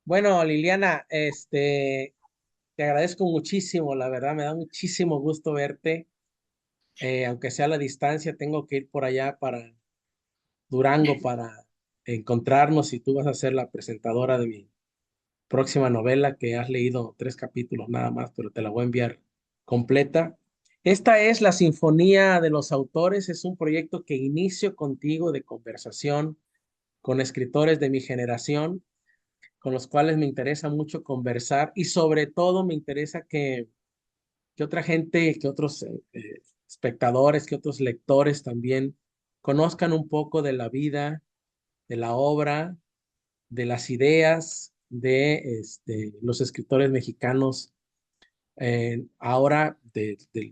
Bueno, Liliana, te agradezco muchísimo, la verdad, me da muchísimo gusto verte, aunque sea a la distancia, tengo que ir por allá para Durango para encontrarnos y tú vas a ser la presentadora de mi próxima novela que has leído 3 capítulos nada más, pero te la voy a enviar completa. Esta es la Sinfonía de los Autores, es un proyecto que inicio contigo de conversación con escritores de mi generación con los cuales me interesa mucho conversar y sobre todo me interesa que otra gente, que otros espectadores, que otros lectores también conozcan un poco de la vida, de la obra, de las ideas de los escritores mexicanos ahora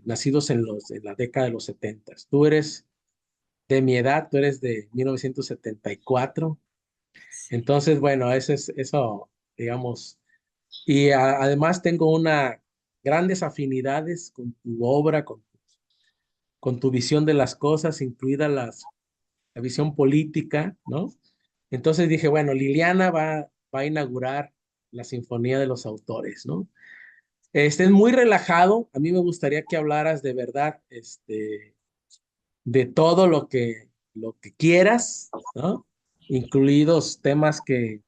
nacidos en la década de los 70. Tú eres de mi edad, tú eres de 1974. Sí. Entonces, bueno, eso, digamos. Y además tengo grandes afinidades con tu obra, con tu visión de las cosas, incluida la visión política, ¿no? Entonces dije, bueno, Liliana va a inaugurar la Sinfonía de los Autores, ¿no? Este es muy relajado. A mí me gustaría que hablaras de verdad, de todo lo que quieras, ¿no? Incluidos temas que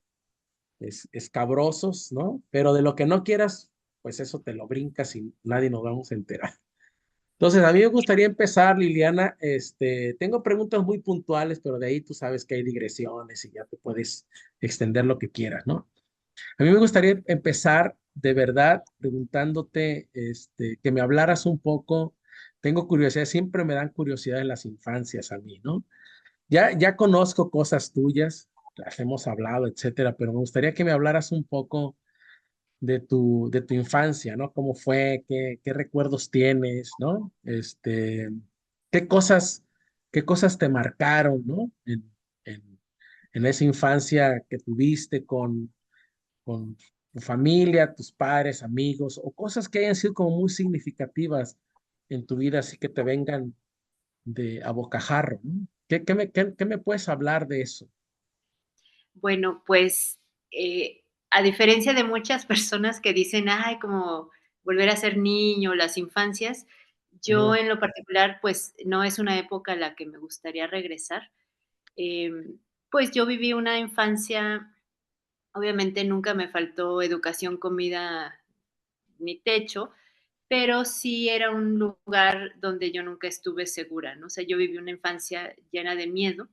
escabrosos, ¿no? Pero de lo que no quieras, pues eso te lo brincas y nadie nos vamos a enterar. Entonces, a mí me gustaría empezar, Liliana. Tengo preguntas muy puntuales, pero de ahí tú sabes que hay digresiones y ya te puedes extender lo que quieras, ¿no? A mí me gustaría empezar de verdad preguntándote, que me hablaras un poco. Tengo curiosidad, siempre me dan curiosidad en las infancias a mí, ¿no? Ya conozco cosas tuyas, las hemos hablado, etcétera, pero me gustaría que me hablaras un poco de tu infancia, ¿no? ¿Cómo fue? ¿Qué recuerdos tienes, ¿no? ¿Qué cosas, qué cosas te marcaron, ¿no? En, en esa infancia que tuviste con tu familia, tus padres, amigos, o cosas que hayan sido como muy significativas en tu vida, así que te vengan de a bocajarro, ¿no? ¿Qué me puedes hablar de eso? Bueno, pues, a diferencia de muchas personas que dicen: "Ay, como volver a ser niño, las infancias", yo Ujú. en lo particular, pues, no es una época a la que me gustaría regresar. Pues, yo viví una infancia, obviamente nunca me faltó educación, comida, ni techo, pero sí era un lugar donde yo nunca estuve segura, ¿no? O sea, yo viví una infancia llena de miedo.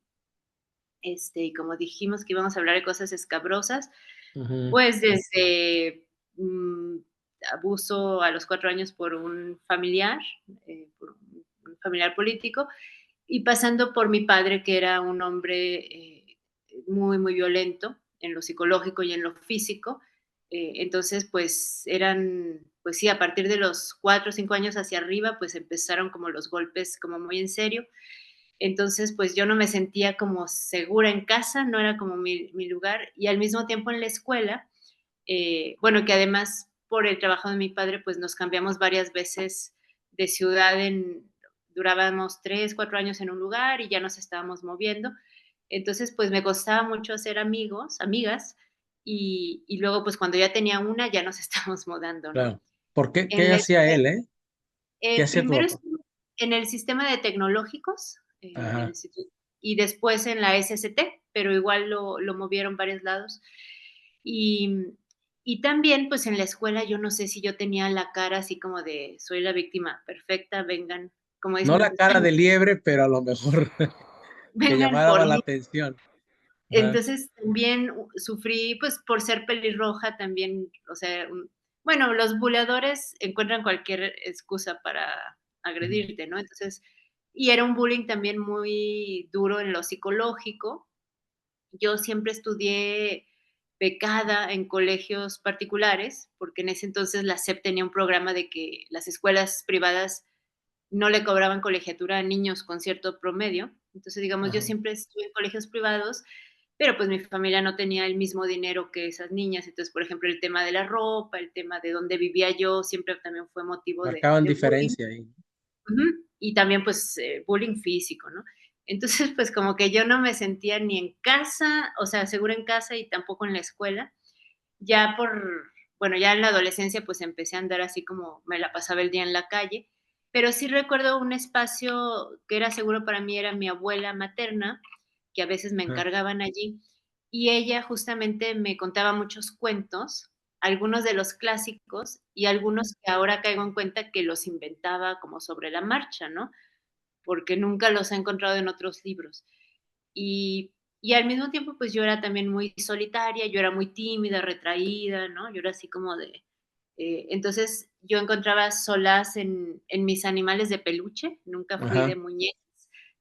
Y como dijimos que íbamos a hablar de cosas escabrosas, Ujú. pues desde, mm, abuso a los 4 años por un familiar, por un familiar político, y pasando por mi padre, que era un hombre, muy, muy violento en lo psicológico y en lo físico. Entonces, pues eran, pues sí, a partir de los 4 o 5 años hacia arriba, pues empezaron como los golpes como muy en serio. Entonces, pues yo no me sentía como segura en casa, no era como mi lugar. Y al mismo tiempo en la escuela, bueno, que además por el trabajo de mi padre, pues nos cambiamos varias veces de ciudad, durábamos 3, 4 años en un lugar y ya nos estábamos moviendo. Entonces, pues me costaba mucho hacer amigos, amigas, y luego, pues cuando ya tenía una, ya nos estábamos mudando, ¿no? Claro. ¿Por qué? En ¿Qué la hacía escuela, él, eh? ¿Qué hacía tu primero papá? estuve en el sistema de tecnológicos, el Ajá. instituto, y después en la SST, pero igual lo movieron varios lados. Y, y también, pues en la escuela, yo no sé si yo tenía la cara así como de soy la víctima perfecta, vengan, como dicen No los la cara de españoles, liebre, pero a lo mejor que vengan llamaba por la mí. atención. Ajá. Entonces también sufrí, pues por ser pelirroja también, o sea, bueno, los buleadores encuentran cualquier excusa para Ujú. agredirte, ¿no? Entonces, y era un bullying también muy duro en lo psicológico. Yo siempre estudié becada en colegios particulares, porque en ese entonces la SEP tenía un programa de que las escuelas privadas no le cobraban colegiatura a niños con cierto promedio. Entonces, digamos, yo Ajá. siempre estuve en colegios privados, pero pues mi familia no tenía el mismo dinero que esas niñas. Entonces, por ejemplo, el tema de la ropa, el tema de dónde vivía yo, siempre también fue motivo Marcaban de bullying. diferencia ahí. Ujú. Y también, pues, bullying físico, ¿no? Entonces, pues, como que yo no me sentía ni en casa, o sea, segura en casa y tampoco en la escuela. ya bueno, ya en la adolescencia pues empecé a andar así como me la pasaba el día en la calle, pero sí recuerdo un espacio que era seguro para mí, era mi abuela materna, que a veces me Ajá. encargaban allí, y ella justamente me contaba muchos cuentos, algunos de los clásicos y algunos que ahora caigo en cuenta que los inventaba como sobre la marcha, ¿no? Porque nunca los he encontrado en otros libros. Y y al mismo tiempo, pues, yo era también muy solitaria, yo era muy tímida, retraída, ¿no? Yo era así como de, entonces, yo encontraba solaz en mis animales de peluche, nunca fui de Ajá. muñecas,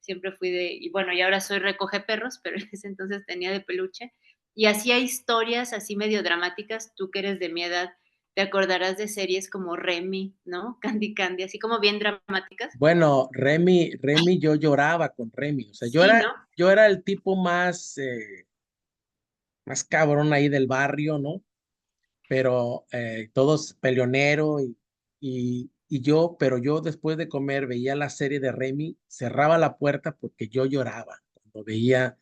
siempre fui de y bueno, y ahora soy recogeperros, pero en ese entonces tenía de peluche, y hacía historias así medio dramáticas, tú que eres de mi edad, te acordarás de series como Remy, ¿no? Candy Candy, así como bien dramáticas. Bueno, Remy, yo lloraba con Remy. O sea, Sí, ¿no? yo era el tipo más, más cabrón ahí del barrio, ¿no? Pero todos peleonero pero yo después de comer veía la serie de Remy, cerraba la puerta porque yo lloraba cuando veía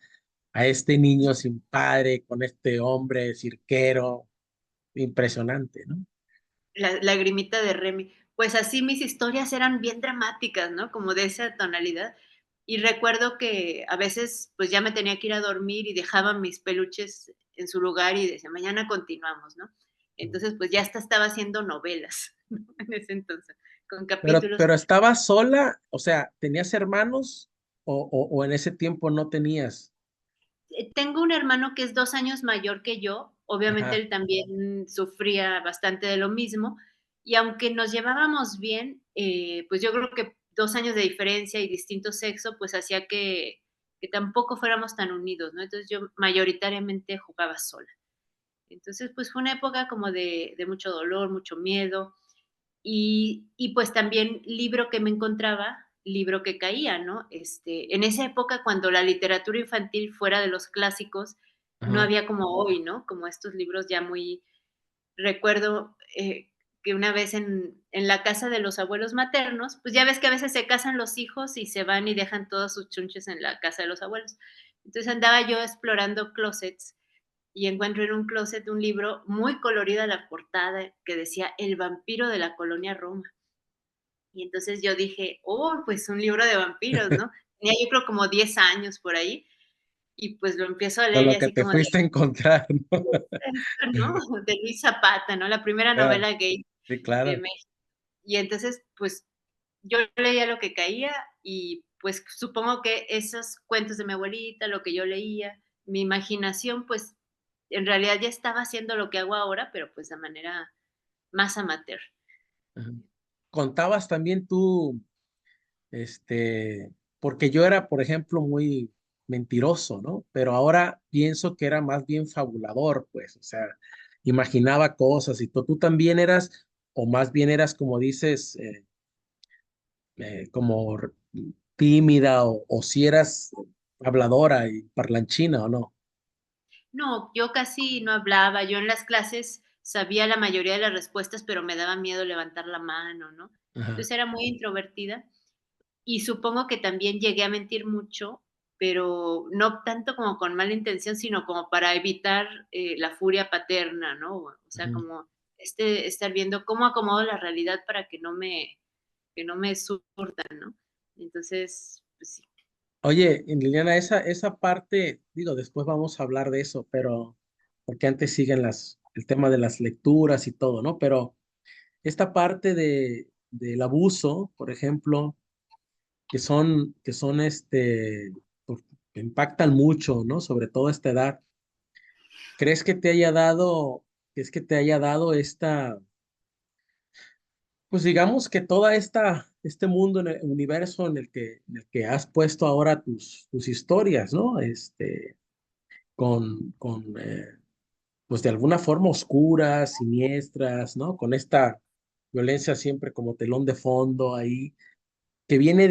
a este niño sin padre con este hombre cirquero, impresionante, ¿no? La lagrimita de Remy. Pues así mis historias eran bien dramáticas, ¿no? Como de esa tonalidad. Y recuerdo que a veces, pues ya me tenía que ir a dormir y dejaba mis peluches en su lugar y decía, mañana continuamos, ¿no? Entonces, pues ya hasta estaba haciendo novelas, ¿no? En ese entonces, con capítulos. Pero estabas sola, o sea, ¿tenías hermanos o en ese tiempo no tenías? Tengo un hermano que es 2 años mayor que yo, obviamente Ajá, él también sufría bastante de lo mismo, y aunque nos llevábamos bien, pues yo creo que 2 años de diferencia y distinto sexo, pues hacía que tampoco fuéramos tan unidos, ¿no? Entonces yo mayoritariamente jugaba sola. Entonces, pues fue una época como de mucho dolor, mucho miedo, y pues también libro que me encontraba, libro que caía, ¿no? En esa época, cuando la literatura infantil fuera de los clásicos, no ajá. había como hoy, ¿no? Como estos libros ya muy recuerdo, que una vez en la casa de los abuelos maternos, pues ya ves que a veces se casan los hijos y se van y dejan todos sus chunches en la casa de los abuelos. Entonces andaba yo explorando closets y encuentro en un closet un libro muy colorida la portada que decía El vampiro de la colonia Roma. Y entonces yo dije: "Oh, pues un libro de vampiros", ¿no? Tenía yo creo como 10 años por ahí, y pues lo empiezo a Con leer y lo que así te como de, fuiste a encontrar, ¿no? esto, ¿no? De Luis Zapata, ¿no? La primera Ah, novela gay sí, de claro. México. Y entonces, pues, yo leía lo que caía y, pues, supongo que esos cuentos de mi abuelita, lo que yo leía, mi imaginación, pues, en realidad ya estaba haciendo lo que hago ahora, pero, pues, de manera más amateur. Ajá. Contabas también tú, porque yo era, por ejemplo, muy mentiroso, ¿no? Pero ahora pienso que era más bien fabulador, pues, o sea, imaginaba cosas y tú también eras, o más bien eras, como dices, como tímida o si eras habladora y parlanchina o no. No, yo casi no hablaba, yo en las clases sabía la mayoría de las respuestas, pero me daba miedo levantar la mano, ¿no? Ajá, Entonces era muy introvertida y supongo que también llegué a mentir mucho, pero no tanto como con mala intención, sino como para evitar, la furia paterna, ¿no? O sea, ajá. como, estar viendo cómo acomodo la realidad para que no me surtan, ¿no? Entonces, pues sí. Oye, Liliana, esa parte, digo, después vamos a hablar de eso, pero porque antes siguen el tema de las lecturas y todo, ¿no? Pero esta parte del abuso, por ejemplo, que son pues, que impactan mucho, ¿no? Sobre todo a esta edad. ¿Crees que te haya dado, crees que te haya dado pues digamos que este mundo, en el universo en el que has puesto ahora tus historias, ¿no? Pues de alguna forma oscuras, siniestras, ¿no? Con esta violencia siempre como telón de fondo ahí, que viene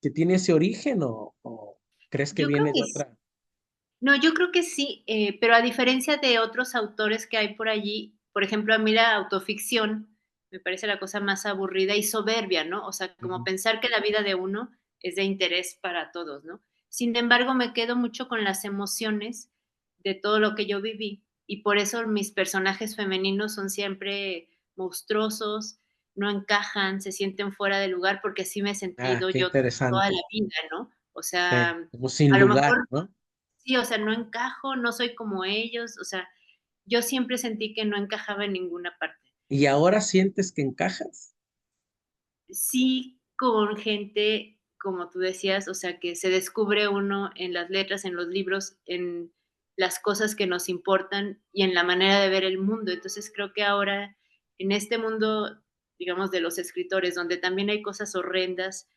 que tiene ese origen o crees que Yo creo viene de que sí. otra. No, yo creo que sí, pero a diferencia de otros autores que hay por allí, por ejemplo, a mí la autoficción me parece la cosa más aburrida y soberbia, ¿no? O sea, como Ujú, pensar que la vida de uno es de interés para todos, ¿no? Sin embargo, me quedo mucho con las emociones de todo lo que yo viví y por eso mis personajes femeninos son siempre monstruosos, no encajan, se sienten fuera de lugar, porque así me he Ah, sentido qué yo toda la interesante. vida, ¿no? O sea, Sí, como sin a lo mejor lugar, ¿no? sí, o sea, no encajo, no soy como ellos, o sea, yo siempre sentí que no encajaba en ninguna parte. ¿Y ahora sientes que encajas? Sí, con gente, como tú decías, o sea, que se descubre uno en las letras, en los libros, en las cosas que nos importan y en la manera de ver el mundo. Entonces, creo que ahora, en este mundo, digamos, de los escritores, donde también hay cosas horrendas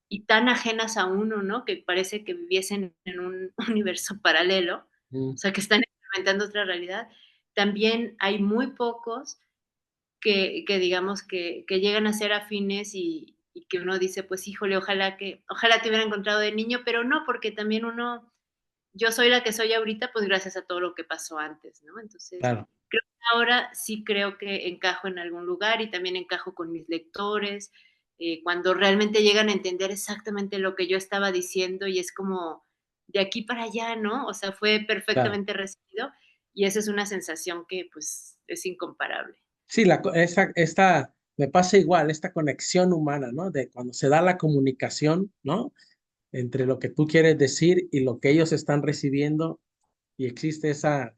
y tan ajenas a uno, ¿no? Que parece que viviesen en un universo paralelo, Mm, o sea, que están experimentando otra realidad. También hay muy pocos que digamos que llegan a ser afines y que uno dice, pues híjole, ojalá te hubiera encontrado de niño, pero no, porque también uno, yo soy la que soy ahorita, pues gracias a todo lo que pasó antes, ¿no? Entonces, claro, creo que ahora sí creo que encajo en algún lugar y también encajo con mis lectores, cuando realmente llegan a entender exactamente lo que yo estaba diciendo y es como de aquí para allá, ¿no? O sea, fue claro. perfectamente recibido y esa es una sensación que pues es incomparable. Sí, me pasa igual, esta conexión humana, ¿no? De cuando se da la comunicación, ¿no? Entre lo que tú quieres decir y lo que ellos están recibiendo y existe esa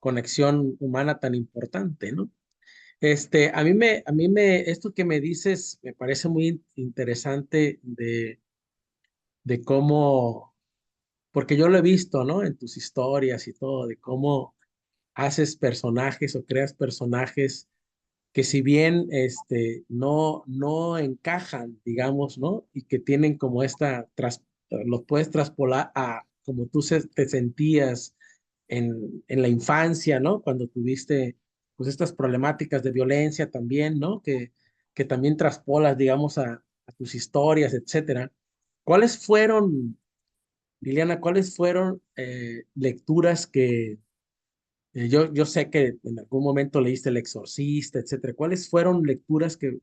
conexión humana tan importante, ¿no? Esto que me dices me parece muy interesante de cómo, porque yo lo he visto, ¿no? En tus historias y todo, de cómo haces personajes o creas personajes que si bien no encajan, digamos, ¿no? Y que tienen como los puedes traspolar a como te sentías en la infancia, ¿no? Cuando tuviste pues estas problemáticas de violencia también, ¿no? Que también traspolas, digamos, a tus historias, etcétera. ¿Cuáles fueron, Liliana, cuáles fueron lecturas que yo sé que en algún momento leíste El Exorcista, etcétera? ¿Cuáles fueron lecturas que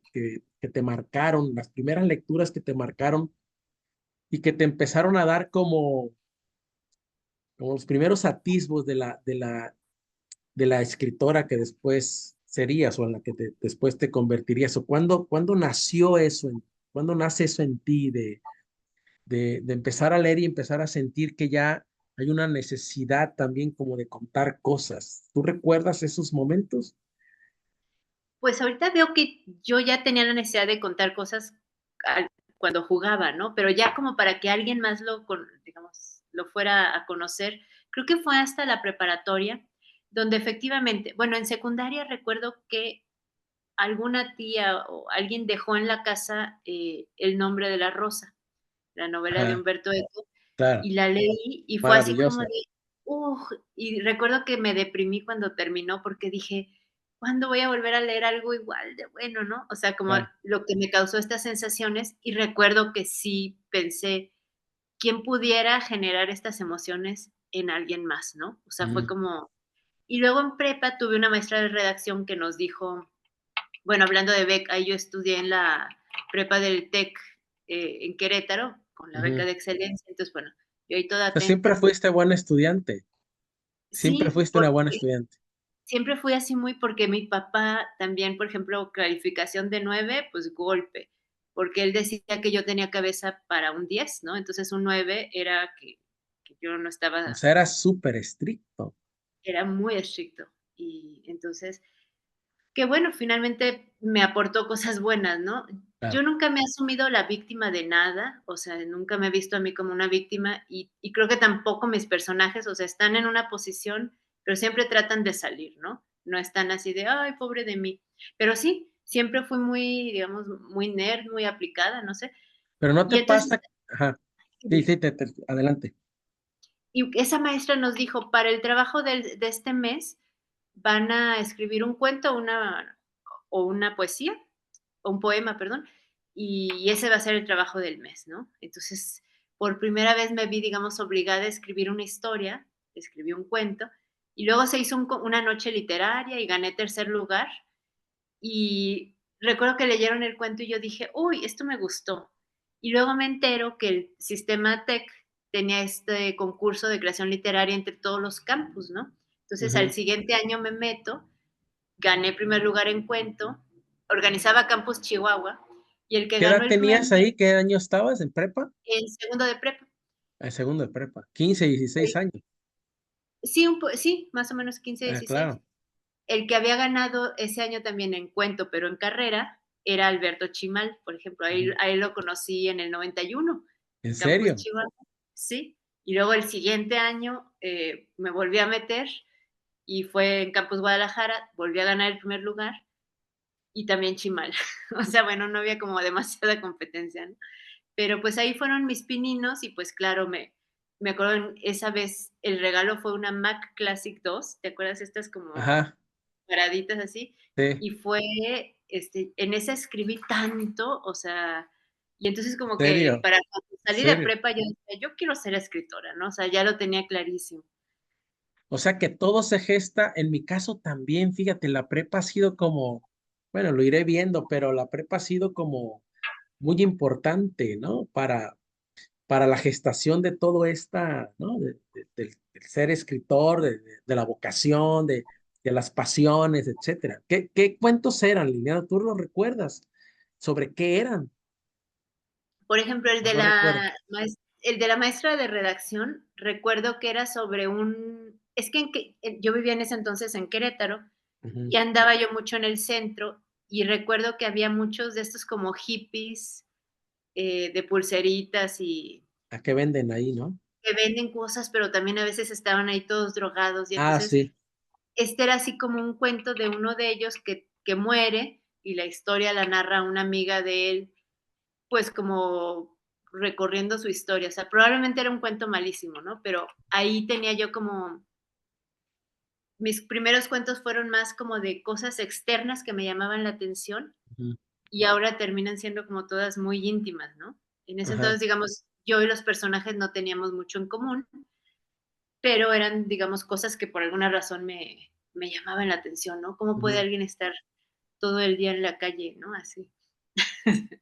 te marcaron, las primeras lecturas que te marcaron y que te empezaron a dar como los primeros atisbos de la escritora que después serías o en la que después te convertirías? ¿O cuándo nació eso, cuándo nace eso en ti de empezar a leer y empezar a sentir que ya hay una necesidad también como de contar cosas? ¿Tú recuerdas esos momentos? Pues ahorita veo que yo ya tenía la necesidad de contar cosas al cuando jugaba, ¿no? Pero ya como para que alguien más digamos, lo fuera a conocer, creo que fue hasta la preparatoria, donde efectivamente, bueno, en secundaria recuerdo que alguna tía o alguien dejó en la casa, El nombre de la rosa, la novela de Ajá, Humberto Eco, claro, y la leí y fue así como maravillosa. de, y recuerdo que me deprimí cuando terminó porque dije: "¿Cuándo voy a volver a leer algo igual de bueno?", ¿no? O sea, como Claro. lo que me causó estas sensaciones, y recuerdo que sí pensé: "¿Quién pudiera generar estas emociones en alguien más?", ¿no? O sea, fue Mm, como y luego en prepa tuve una maestra de redacción que nos dijo, bueno, hablando de beca, ahí yo estudié en la prepa del TEC, en Querétaro, con la beca ujú. de excelencia. Entonces, bueno, yo ahí toda O sea, siempre atenta. fuiste buena estudiante, siempre Sí, fuiste una buena porque estudiante. siempre fui así muy porque mi papá también, por ejemplo, calificación de 9 pues golpe, porque él decía que yo tenía cabeza para un 10, ¿no? Entonces un 9 era que yo no O estaba, sea, era súper estricto. era muy estricto. Y entonces que bueno, finalmente me aportó cosas buenas, ¿no? Yo Claro. nunca me he asumido la víctima de nada, o sea, nunca me he visto a mí como una víctima y creo que tampoco mis personajes, o sea, están en una posición, pero siempre tratan de salir, ¿no? No están así de: "Ay, pobre de mí". Pero sí, siempre fui muy, digamos, muy nerd, muy aplicada, no sé. Pero no Y te entonces pasa, ajá, sí, sí, adelante. y esa maestra nos dijo: "Para el trabajo de este mes van a escribir un cuento, una poesía, o un poema, perdón, y ese va a ser el trabajo del mes", ¿no? Entonces, por primera vez me vi, digamos, obligada a escribir una historia, escribí un cuento, y luego se hizo una noche literaria y gané tercer lugar, y recuerdo que leyeron el cuento y yo dije: "Uy, esto me gustó". Y luego me entero que el sistema TEC tenía este concurso de creación literaria entre todos los campus, ¿no? Entonces, al ujú. siguiente año me meto, gané primer lugar en cuento, organizaba Campus Chihuahua, y el que ¿Qué ganó edad el primer tenías ahí? ¿Qué año estabas en prepa? en segundo de prepa. En segundo de prepa. 15, 16 años. Sí, sí, más o menos 15, Ah, 16. claro. El que había ganado ese año también en cuento, pero en carrera, era Alberto Chimal, por ejemplo, Ujú. a él lo conocí en el 91, ¿En Campus serio? Chihuahua, sí. Y luego el siguiente año me volví a meter y fue en Campus Guadalajara, volví a ganar el primer lugar y también Chimal. O sea, bueno, no había como demasiada competencia, ¿no? Pero pues ahí fueron mis pininos y pues claro, me acuerdo esa vez el regalo fue una Mac Classic 2, ¿te acuerdas? Estas como Ajá, paraditas así. sí. Y fue, en esa escribí tanto, o sea, y entonces ¿En como que serio? para cuando ¿En salí de serio? prepa yo decía, yo quiero ser escritora, ¿no? O sea, ya lo tenía clarísimo. O sea que todo se gesta, en mi caso también, fíjate, la prepa ha sido como, bueno, lo iré viendo, pero la prepa ha sido como muy importante, ¿no? Para la gestación de todo esta, ¿no? Del ser escritor, de la vocación, de las pasiones, etcétera. ¿Qué cuentos eran, Liliana? ¿Tú los recuerdas? ¿Sobre qué eran? Por ejemplo, ¿O no recuerdas? el de la maestra de redacción, recuerdo que era sobre es que yo vivía en ese entonces en Querétaro Ujú. y andaba yo mucho en el centro y recuerdo que había muchos de estos como hippies de pulseritas y ¿A qué venden ahí, no? que venden cosas, pero también a veces estaban ahí todos drogados y Ah, entonces sí. este era así como un cuento de uno de ellos que muere y la historia la narra una amiga de él, pues como recorriendo su historia. O sea, probablemente era un cuento malísimo, ¿no? Pero ahí tenía yo como, mis primeros cuentos fueron más como de cosas externas que me llamaban la atención Ujú. y ahora terminan siendo como todas muy íntimas, ¿no? En ese Ajá. entonces, digamos, yo y los personajes no teníamos mucho en común, pero eran, digamos, cosas que por alguna razón me llamaban la atención, ¿no? ¿Cómo puede Ujú. alguien estar todo el día en la calle, ¿no? Así.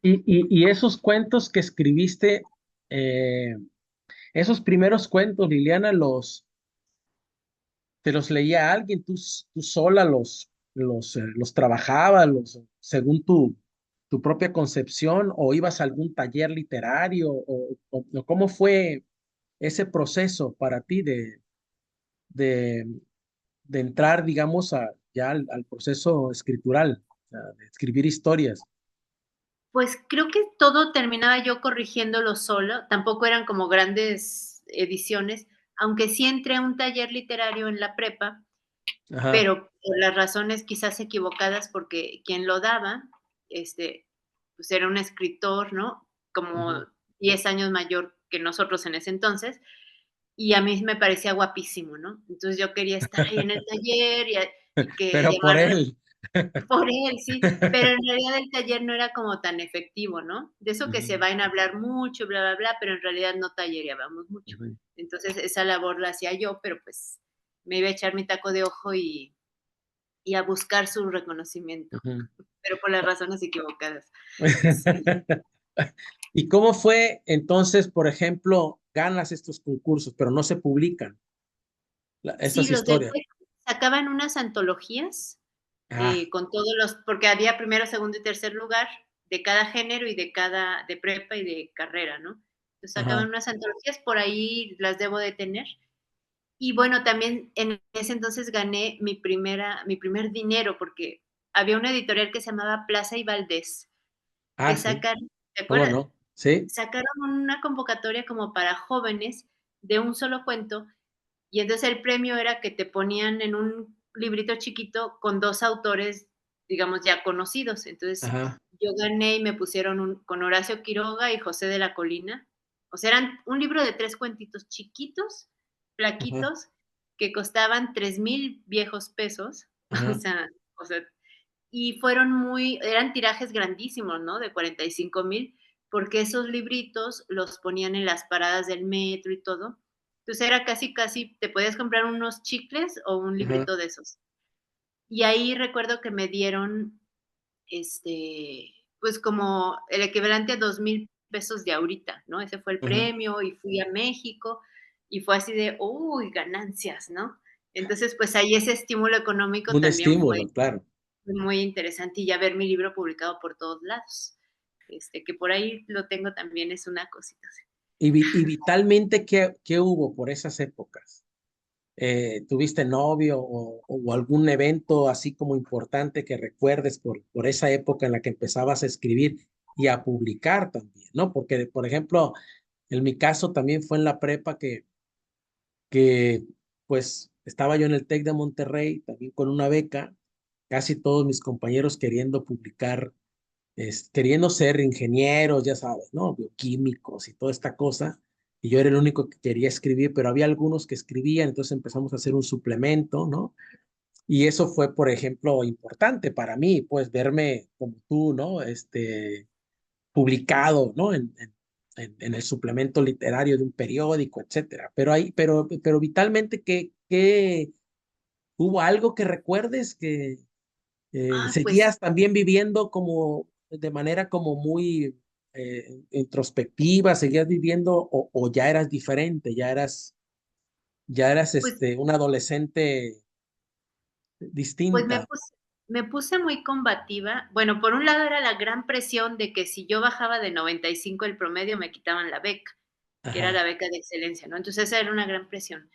Y esos cuentos que escribiste, eh, esos primeros cuentos, Liliana, ¿te los leía alguien? ¿Tú sola los trabajabas, según tu propia concepción, o ibas a algún taller literario, o cómo fue ese proceso para ti de, de entrar, digamos, ya al proceso escritural, o sea, de escribir historias? Pues creo que todo terminaba yo corrigiéndolo solo, tampoco eran como grandes ediciones, aunque sí entré a un taller literario en la prepa, Ajá. pero por las razones quizás equivocadas, porque quien lo daba, pues era un escritor, ¿no? Como Ujú. 10 años mayor que nosotros en ese entonces, y a mí me parecía guapísimo, ¿no? Entonces yo quería estar ahí en el taller y que Pero por llamar él. por él, sí, pero en realidad el taller no era como tan efectivo, ¿no? De eso que se Ujú, van a hablar mucho, bla, bla, bla, pero en realidad no tallereábamos mucho. ujú, Entonces esa labor la hacía yo, pero pues me iba a echar mi taco de ojo y a buscar su reconocimiento, ujú. pero por las razones equivocadas. Sí. ¿Y cómo fue entonces, por ejemplo, ganas estos concursos, pero no se publican Sí, estas los del historias? TEC sacaban unas antologías, Ah, con todos los porque había primero, segundo y tercer lugar de cada género y de prepa y de carrera, ¿no? Entonces sacaban ajá, unas antologías, por ahí las debo de tener. Y bueno, también en ese entonces gané mi primer dinero, porque había una editorial que se llamaba Plaza y Valdés, que sí, ¿te ¿cómo acuerdas? no? Sí, Sacaron una convocatoria como para jóvenes de un solo cuento y entonces el premio era que te ponían en un librito chiquito con 2 autores, digamos, ya conocidos. Entonces, ajá, yo gané y me pusieron con Horacio Quiroga y José de la Colina. O sea, eran un libro de 3 cuentitos chiquitos, ajá, flaquitos, que costaban 3,000 viejos pesos. O ajá, sea o sea, y eran tirajes grandísimos, ¿no? De 45,000, porque esos libritos los ponían en las paradas del metro y todo. Entonces era casi, casi, te podías comprar unos chicles o un ajá, librito de esos. Y ahí recuerdo que me dieron, pues como el equivalente a 2,000 pesos de ahorita, ¿no? Ese fue el ajá. premio y fui a México y fue así de, uy, ganancias, ¿no? Entonces, pues ahí ese estímulo económico Un también fue estímulo, claro. muy interesante y ya ver mi libro publicado por todos lados. Que por ahí lo tengo también es una cosita así. Y vitalmente, ¿qué hubo por esas épocas? ¿Tuviste novio o algún evento así como importante que recuerdes por esa época en la que empezabas a escribir y a publicar también, ¿no? Porque, por ejemplo, en mi caso también fue en la prepa que pues estaba yo en el TEC de Monterrey, también con una beca, casi todos mis compañeros queriendo publicar, queriendo ser ingenieros, ya sabes, ¿no? Bioquímicos y toda esta cosa. Y yo era el único que quería escribir, pero había algunos que escribían, entonces empezamos a hacer un suplemento, ¿no? Y eso fue, por ejemplo, importante para mí, pues verme como tú, ¿no? Publicado, ¿no? En el suplemento literario de un periódico, etcétera. Pero vitalmente que hubo algo que recuerdes que Pues, seguías también viviendo como de manera como muy introspectiva, seguías viviendo o ya eras diferente, ya eras pues, un adolescente pues distinta. me puse muy combativa. Bueno, por un lado era la gran presión de que si yo bajaba de 95 el promedio me quitaban la beca, que era Ajá, la beca de excelencia, ¿no? Entonces esa era una gran presión.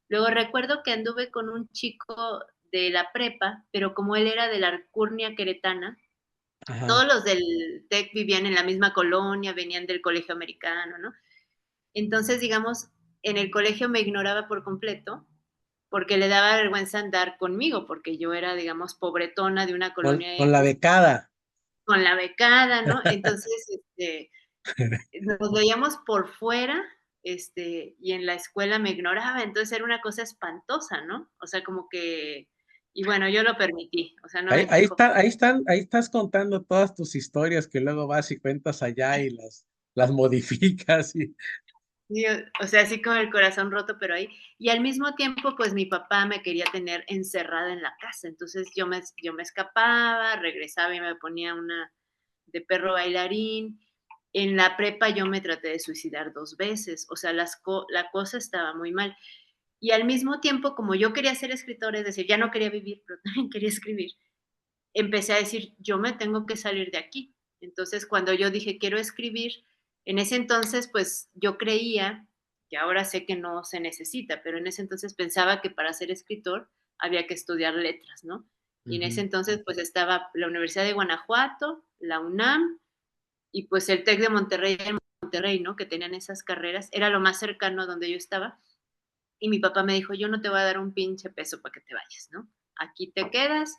Luego recuerdo que anduve con un chico de la prepa, pero como él era de la Alcurnia queretana, ajá. todos los del TEC vivían en la misma colonia, venían del colegio americano, ¿no? Entonces, digamos, en el colegio me ignoraba por completo porque le daba vergüenza andar conmigo, porque yo era, digamos, pobretona de una colonia Con la becada. con la becada, ¿no? Entonces, nos veíamos por fuera, y en la escuela me ignoraba, entonces era una cosa espantosa, ¿no? O sea, como que, y bueno, yo lo permití, o sea, no Ahí, me ahí quejo. está, ahí estás contando todas tus historias que luego vas y cuentas allá y las modificas. Sí, o sea, así con el corazón roto, pero ahí. Y al mismo tiempo, pues mi papá me quería tener encerrada en la casa. Entonces yo me escapaba, regresaba y me ponía una de perro bailarín. En la prepa yo me traté de suicidar 2 veces. O sea, la cosa estaba muy mal. Y al mismo tiempo, como yo quería ser escritora, es decir, ya no quería vivir, pero también quería escribir, empecé a decir, yo me tengo que salir de aquí. Entonces, cuando yo dije, quiero escribir, en ese entonces, pues yo creía, que ahora sé que no se necesita, pero en ese entonces pensaba que para ser escritor había que estudiar letras, ¿no? Y en ese Ujú. entonces, pues estaba la Universidad de Guanajuato, la UNAM y pues el TEC de Monterrey, ¿no? Que tenían esas carreras, era lo más cercano a donde yo estaba. Y mi papá me dijo, yo no te voy a dar un pinche peso para que te vayas, ¿no? Aquí te quedas,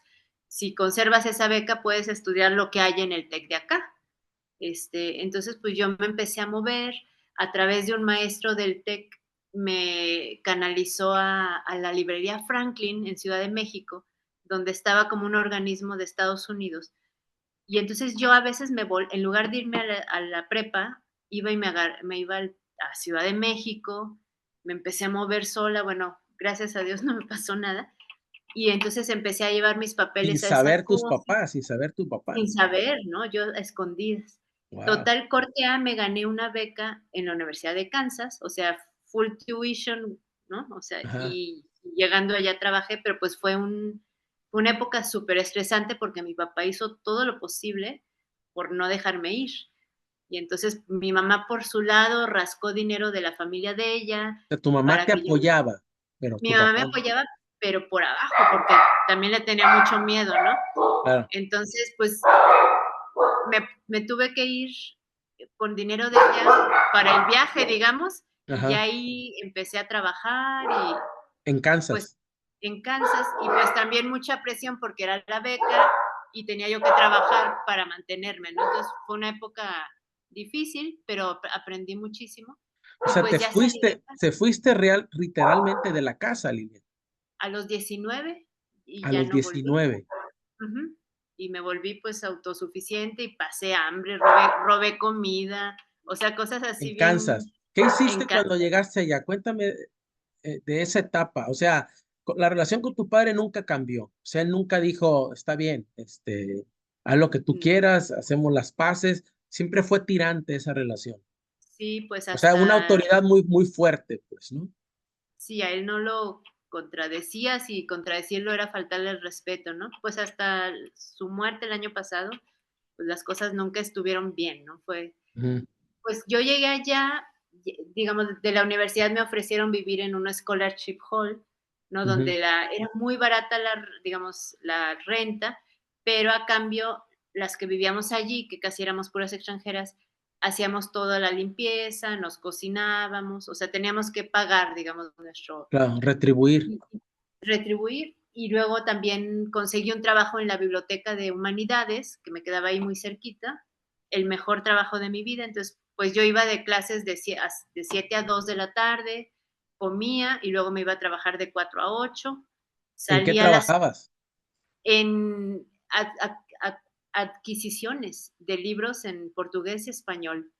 si conservas esa beca puedes estudiar lo que hay en el TEC de acá. Entonces, pues yo me empecé a mover a través de un maestro del TEC, me canalizó a la librería Franklin en Ciudad de México, donde estaba como un organismo de Estados Unidos. Y entonces yo a veces en lugar de irme a la prepa, iba y me iba a Ciudad de México, me empecé a mover sola, bueno, gracias a Dios no me pasó nada. Y entonces empecé a llevar mis Sin papeles a esa saber tus cosa, papás, sin saber tu papá. sin saber, ¿no? Yo a escondidas. Wow. Total, corte A, me gané una beca en la Universidad de Kansas, o sea, full tuition, ¿no? O sea, Ajá. y llegando allá trabajé, pero pues fue una época súper estresante porque mi papá hizo todo lo posible por no dejarme ir. Y entonces mi mamá por su lado rascó dinero de la familia de ella Sea, tu mamá para te que yo, apoyaba, pero mi tu mamá me papá no. apoyaba, pero por abajo, porque también le tenía mucho miedo, ¿no? Claro. Entonces, pues me tuve que ir con dinero de ella para el viaje, digamos, y ya Ajá. ahí empecé a trabajar y En pues Kansas. en Kansas y pues también mucha presión porque era la beca y tenía yo que trabajar para mantenerme, ¿no? Entonces fue una época difícil, pero aprendí muchísimo O y sea, pues ya salí de casa te fuiste literalmente de la casa, Lilian, a los 19 y a ya los no volví. 19 Ujú. Y me volví pues autosuficiente y pasé hambre, robé comida, o sea, cosas en así bien Kansas. ¿Qué en hiciste casa. cuando llegaste allá? Cuéntame de esa etapa. O sea, la relación con tu padre nunca cambió. O sea, él nunca dijo, está bien, haz lo que tú quieras, hacemos las paces. Siempre fue tirante esa relación. Sí, pues O sea, una hasta, autoridad muy, muy fuerte, pues, ¿no? sí, a él no lo, contradecías y contradecirlo era faltarle el respeto, ¿no? Pues hasta su muerte el año pasado, pues las cosas nunca estuvieron bien, ¿no? Ujú, Pues yo llegué allá, digamos, de la universidad me ofrecieron vivir en una scholarship hall, ¿no? ujú. Donde era muy barata digamos, la renta, pero a cambio las que vivíamos allí, que casi éramos puras extranjeras, hacíamos toda la limpieza, nos cocinábamos, o sea, teníamos que pagar, digamos, nuestro Claro, retribuir. y retribuir. Y luego también conseguí un trabajo en la biblioteca de humanidades, que me quedaba ahí muy cerquita, el mejor trabajo de mi vida. Entonces, pues yo iba de clases de 7 a 2 de la tarde, comía y luego me iba a trabajar de 4 a 8. ¿En qué Salía a las trabajabas? en adquisiciones de libros en portugués y español.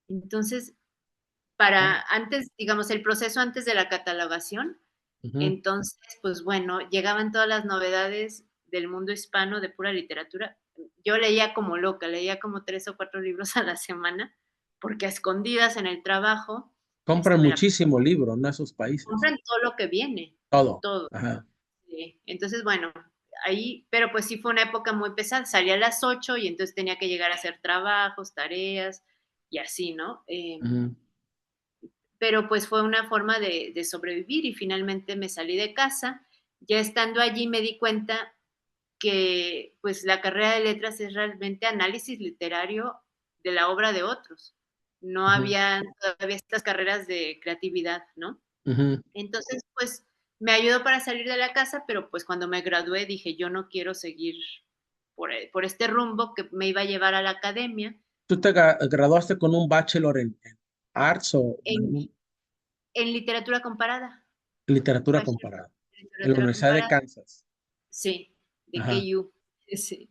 Entonces, Oh, para antes, digamos, el proceso antes de la catalogación, ujú. entonces, pues bueno, llegaban todas las novedades del mundo hispano de pura literatura. Yo leía como loca, leía como 3 o 4 libros a la semana, porque a escondidas en el trabajo, Compran me la muchísimo libro, ¿no? Esos países. compran todo lo que viene, Todo. todo. Ajá. Sí. Entonces, bueno, ahí, pero pues sí fue una época muy pesada. Salía a las 8 y entonces tenía que llegar a hacer trabajos, tareas y así, ¿no? Ujú. Pero pues fue una forma de sobrevivir y finalmente me salí de casa. Ya estando allí me di cuenta que pues la carrera de letras es realmente análisis literario de la obra de otros. No Ujú, había todavía estas carreras de creatividad, ¿no? ujú. Entonces, pues me ayudó para salir de la casa, pero pues cuando me gradué dije, yo no quiero seguir por este rumbo que me iba a llevar a la academia ¿Tú te graduaste con un bachelor en arts o en, en en literatura comparada. literatura Bachelor comparada? en En la literatura Universidad de comparada. Kansas. Sí, de Ajá. KU. Sí.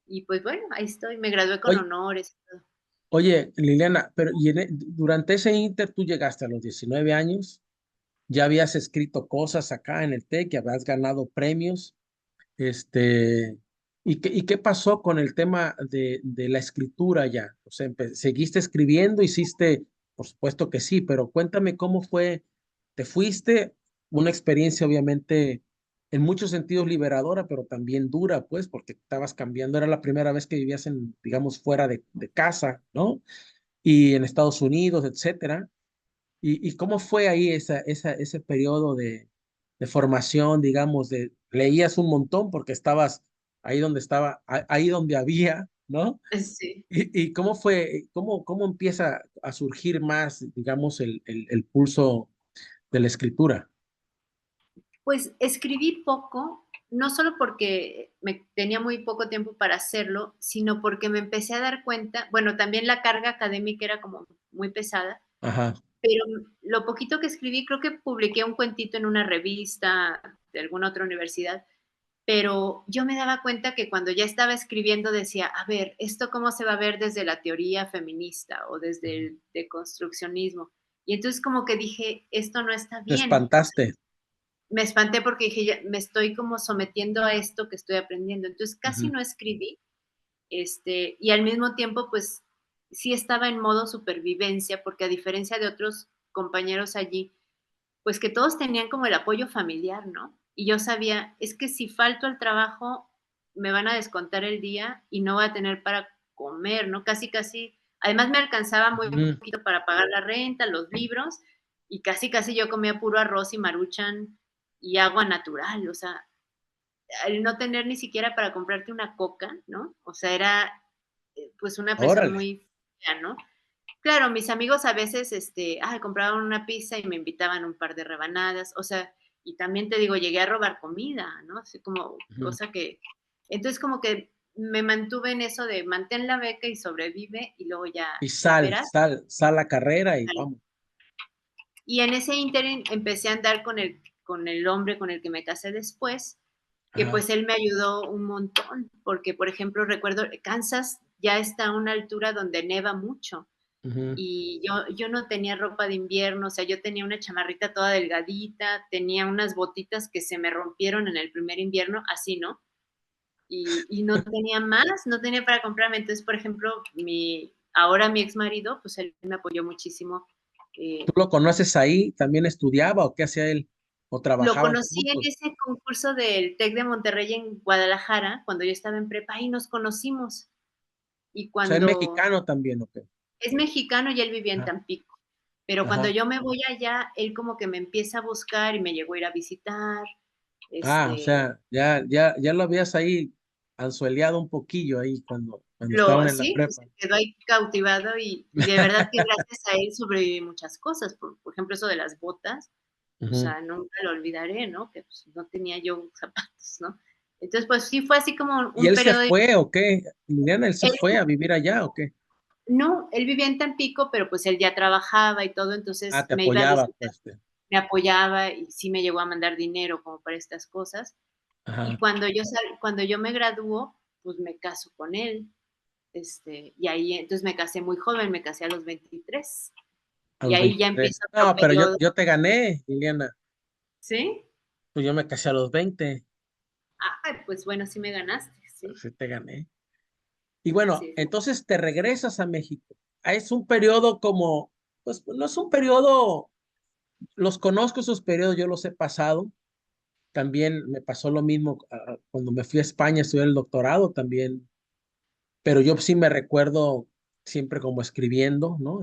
Y pues bueno, ahí estoy, me gradué con Oye, honores y todo. oye, Liliana, pero durante ese inter tú llegaste a los 19 años, ya habías escrito cosas acá en el TEC, ya habías ganado premios. Este, ¿y qué pasó con el tema de la escritura ya? O sea, ¿seguiste escribiendo? ¿Hiciste? Por supuesto que sí, pero cuéntame cómo fue. ¿Te fuiste? Una experiencia obviamente en muchos sentidos liberadora, pero también dura, pues, porque estabas cambiando. Era la primera vez que vivías en, digamos, fuera de casa, ¿no? Y en Estados Unidos, etcétera. ¿Y cómo fue ahí ese periodo de formación, digamos, leías un montón porque estabas ahí donde estaba, ahí donde había, ¿no? Sí. ¿Y cómo fue, cómo empieza a surgir más, digamos, el pulso de la escritura? Pues escribí poco, no solo porque tenía muy poco tiempo para hacerlo, sino porque me empecé a dar cuenta, bueno, también la carga académica era como muy pesada, Ajá. pero lo poquito que escribí, creo que publiqué un cuentito en una revista de alguna otra universidad, pero yo me daba cuenta que cuando ya estaba escribiendo decía, a ver, ¿esto cómo se va a ver desde la teoría feminista o desde Ujú. el deconstruccionismo? Y entonces como que dije, esto no está Te bien. O sea, espantaste. me espanté porque dije, me estoy como sometiendo a esto que estoy aprendiendo. Entonces casi Ujú. no escribí, y al mismo tiempo, pues sí estaba en modo supervivencia, porque a diferencia de otros compañeros allí, pues que todos tenían como el apoyo familiar, ¿no? Y yo sabía, es que si falto al trabajo, me van a descontar el día y no voy a tener para comer, ¿no? Casi, casi, además me alcanzaba muy Ujú. poquito para pagar la renta, los libros, y casi, casi yo comía puro arroz y maruchan y agua natural, o sea, el no tener ni siquiera para comprarte una coca, ¿no? O sea, era pues una presión Órale. muy fea, ¿no? Claro, mis amigos a veces, compraban una pizza y me invitaban un par de rebanadas, o sea, y también te digo, llegué a robar comida, ¿no? Así como Ujú. cosa que, entonces como que me mantuve en eso de mantén la beca y sobrevive y luego Y ya sal, verás. sal, sal la carrera y vamos. Y en ese ínterin empecé a andar con el hombre con el que me casé después, que Ajá. pues él me ayudó un montón, porque por ejemplo recuerdo, Kansas ya está a una altura donde neva mucho Ujú. y yo no tenía ropa de invierno, o sea, yo tenía una chamarrita toda delgadita, tenía unas botitas que se me rompieron en el primer invierno, así, ¿no? Y no tenía más, no tenía para comprarme. Entonces, por ejemplo, ahora mi ex marido, pues él me apoyó muchísimo. ¿Tú lo conoces ahí? ¿También estudiaba o qué hacía él? o Lo trabajaban conocí en juntos. ese concurso del TEC de Monterrey en Guadalajara, cuando yo estaba en prepa, y nos conocimos. Y O sea, es cuando mexicano también, ¿o qué? es mexicano y él vivía en Ajá, Tampico. Pero cuando ajá. yo me voy allá, él como que me empieza a buscar y me llegó a ir a visitar. O Este, sea, ya lo habías ahí anzueleado un poquillo ahí cuando estaban en la sí, pues prepa. se quedó ahí cautivado y de verdad que gracias a él sobreviví muchas cosas. Por ejemplo, eso de las botas, o Ujú. sea, nunca lo olvidaré, ¿no? Que pues, no tenía yo zapatos, ¿no? Entonces, pues sí fue así como ¿Y un él se periodo. fue o qué? Liliana, ¿él se Él, fue a vivir allá o qué? no, él vivía en Tampico, pero pues él ya trabajaba y todo, entonces Te me iba a apoyaba, visitar, pues. me apoyaba y sí me llegó a mandar dinero como para estas cosas. Y Ajá. cuando yo me graduó, pues me caso con él. Y ahí entonces me casé muy joven, me casé a los 23. A Y los ahí ya 23. empieza otro No, pero yo, periodo. yo te gané, Liliana. ¿Sí? Pues yo me casé a los 20. Ay, pues bueno, sí me ganaste, sí. Sí te gané. Y bueno, Sí, sí. entonces te regresas a México. Es un periodo como, pues no es un periodo, los conozco esos periodos, yo los he pasado. También me pasó lo mismo cuando me fui a España a estudiar el doctorado también, pero yo sí me recuerdo siempre como escribiendo, ¿no?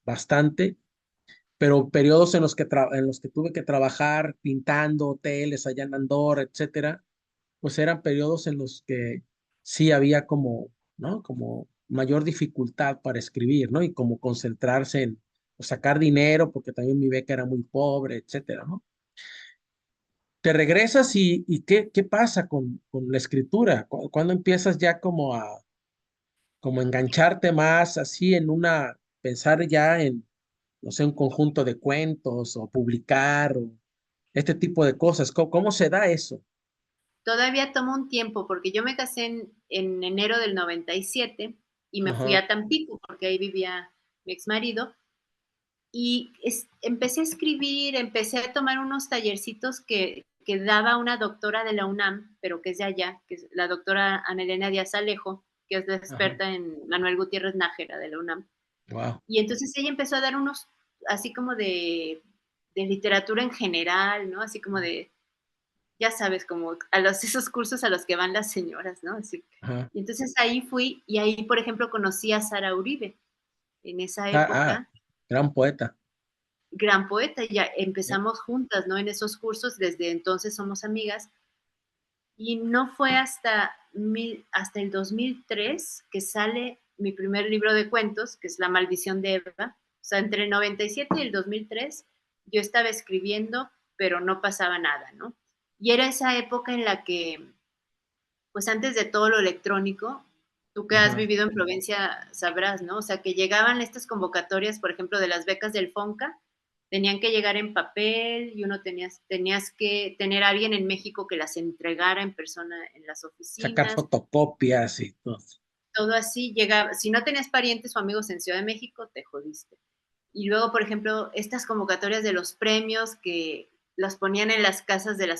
Bastante, pero periodos en los que tuve que trabajar pintando hoteles allá en Andorra, etcétera, pues eran periodos en los que sí había como, ¿no? Como mayor dificultad para escribir, ¿no? Y como concentrarse en pues, sacar dinero, porque también mi beca era muy pobre, etcétera, ¿no? Te regresas y ¿qué pasa con la escritura? ¿Cuándo empiezas ya como engancharte más así pensar ya en, no sé, un conjunto de cuentos o publicar o este tipo de cosas? ¿Cómo se da eso? Todavía tomó un tiempo porque yo me casé en enero del 97 y me fui Ajá, a Tampico porque ahí vivía mi exmarido. Y empecé a escribir, empecé a tomar unos tallercitos que daba una doctora de la UNAM, pero que es de allá, que es la doctora Ana Elena Díaz Alejo, que es la ajá, experta en Manuel Gutiérrez Nájera de la UNAM. wow. Y entonces ella empezó a dar unos, así como de literatura en general, ¿no? Así como de, ya sabes, como esos cursos a los que van las señoras, ¿no? Así. Ajá. Y entonces ahí fui y ahí, por ejemplo, conocí a Sara Uribe en esa Ah, ah, época, gran poeta. gran poeta, y ya ¿Eh? empezamos juntas, ¿no? En esos cursos, desde entonces somos amigas. Y no fue hasta el 2003 que sale mi primer libro de cuentos, que es La maldición de Eva. O sea, entre el 97 y el 2003 yo estaba escribiendo, pero no pasaba nada, ¿no? Y era esa época en la que, pues antes de todo lo electrónico, tú que has Ajá. vivido en Provincia sabrás, ¿no? O sea, que llegaban estas convocatorias, por ejemplo, de las becas del FONCA, tenían que llegar en papel y tenías que tener a alguien en México que las entregara en persona en las Sacar oficinas, fotocopias y todo. todo así, llegaba, si no tenías parientes o amigos en Ciudad de México, te jodiste. Y luego, por ejemplo, estas convocatorias de los premios que las ponían en las casas de la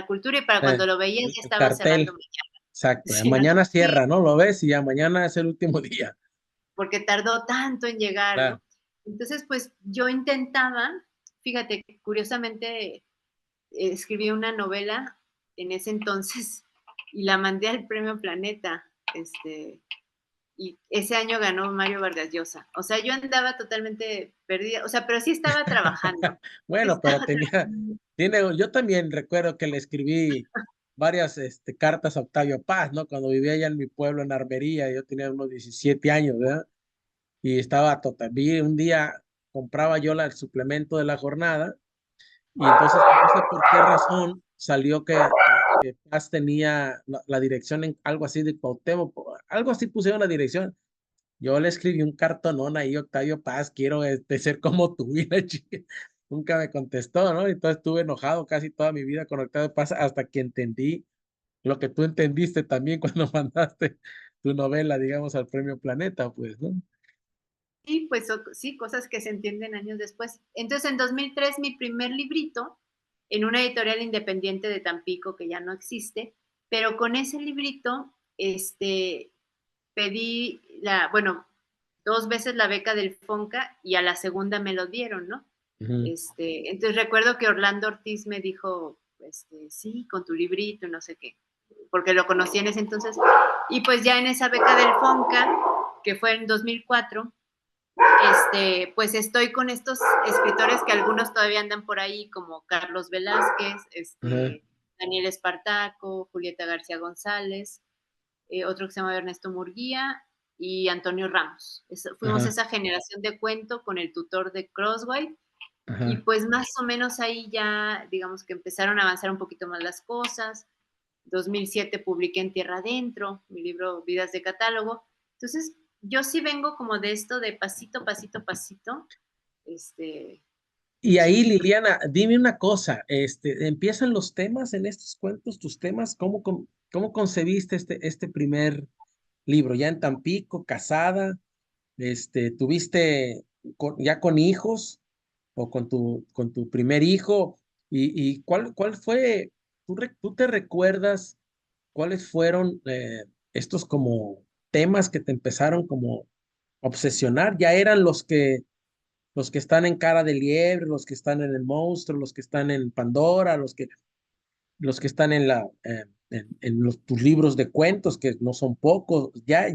cultura y para cuando lo veías ya El estaban cerrando cartel, mañana. exacto. Ya Sí, ¿no? mañana Sí, cierra, ¿no? Lo ves y ya mañana es el último día. porque tardó tanto en llegar, Claro. ¿no? Entonces, pues yo intentaba, fíjate, curiosamente escribí una novela en ese entonces y la mandé al Premio Planeta, y ese año ganó Mario Vargas Llosa. O sea, yo andaba totalmente perdida, o sea, pero sí estaba trabajando. Sí Bueno, pero estaba trabajando. yo también recuerdo que le escribí varias cartas a Octavio Paz, ¿no? Cuando vivía allá en mi pueblo, en Armería, yo tenía unos 17 años, ¿verdad? Y estaba vi un día, compraba yo el suplemento de la jornada, y entonces no sé por qué razón salió que Paz tenía la dirección en algo así de Cuauhtémoc, algo así pusieron la dirección. Yo le escribí un cartonón ahí, Octavio Paz, quiero ser como tú, y la chica nunca me contestó, ¿no? Entonces estuve enojado casi toda mi vida con Octavio Paz hasta que entendí lo que tú entendiste también cuando mandaste tu novela, digamos, al Premio Planeta, pues, ¿no? Sí, pues sí, cosas que se entienden años después. Entonces, en 2003, mi primer librito, en una editorial independiente de Tampico, que ya no existe, pero con ese librito, pedí bueno, 2 veces la beca del FONCA y a la segunda me lo dieron, ¿no? Ujú, Entonces recuerdo que Orlando Ortiz me dijo, sí, con tu librito, no sé qué, porque lo conocí en ese entonces. Y pues ya en esa beca del FONCA, que fue en 2004, pues estoy con estos escritores que algunos todavía andan por ahí, como Carlos Velázquez, ajá, Daniel Espartaco, Julieta García González, otro que se llama Ernesto Murguía y Antonio Ramos. Fuimos ajá, esa generación de cuento con el tutor de Crossway y ajá. pues más o menos ahí ya, digamos que empezaron a avanzar un poquito más las cosas. 2007 publiqué En Tierra Adentro, mi libro Vidas de Catálogo. Entonces, yo sí vengo como de esto de pasito, pasito, pasito. Este, Y ahí, sí. Liliana, dime una cosa, ¿empiezan los temas en estos cuentos, tus temas? ¿Cómo concebiste este primer libro? ¿Ya en Tampico, casada? ¿Tuviste ya con hijos o con tu primer hijo? ¿Y cuál fue, tú te recuerdas cuáles fueron estos como temas que te empezaron como a obsesionar? ¿Ya eran los que están en Cara de Liebre, los que están en El Monstruo, los que están en Pandora, los que están tus libros de cuentos, que no son pocos? Ya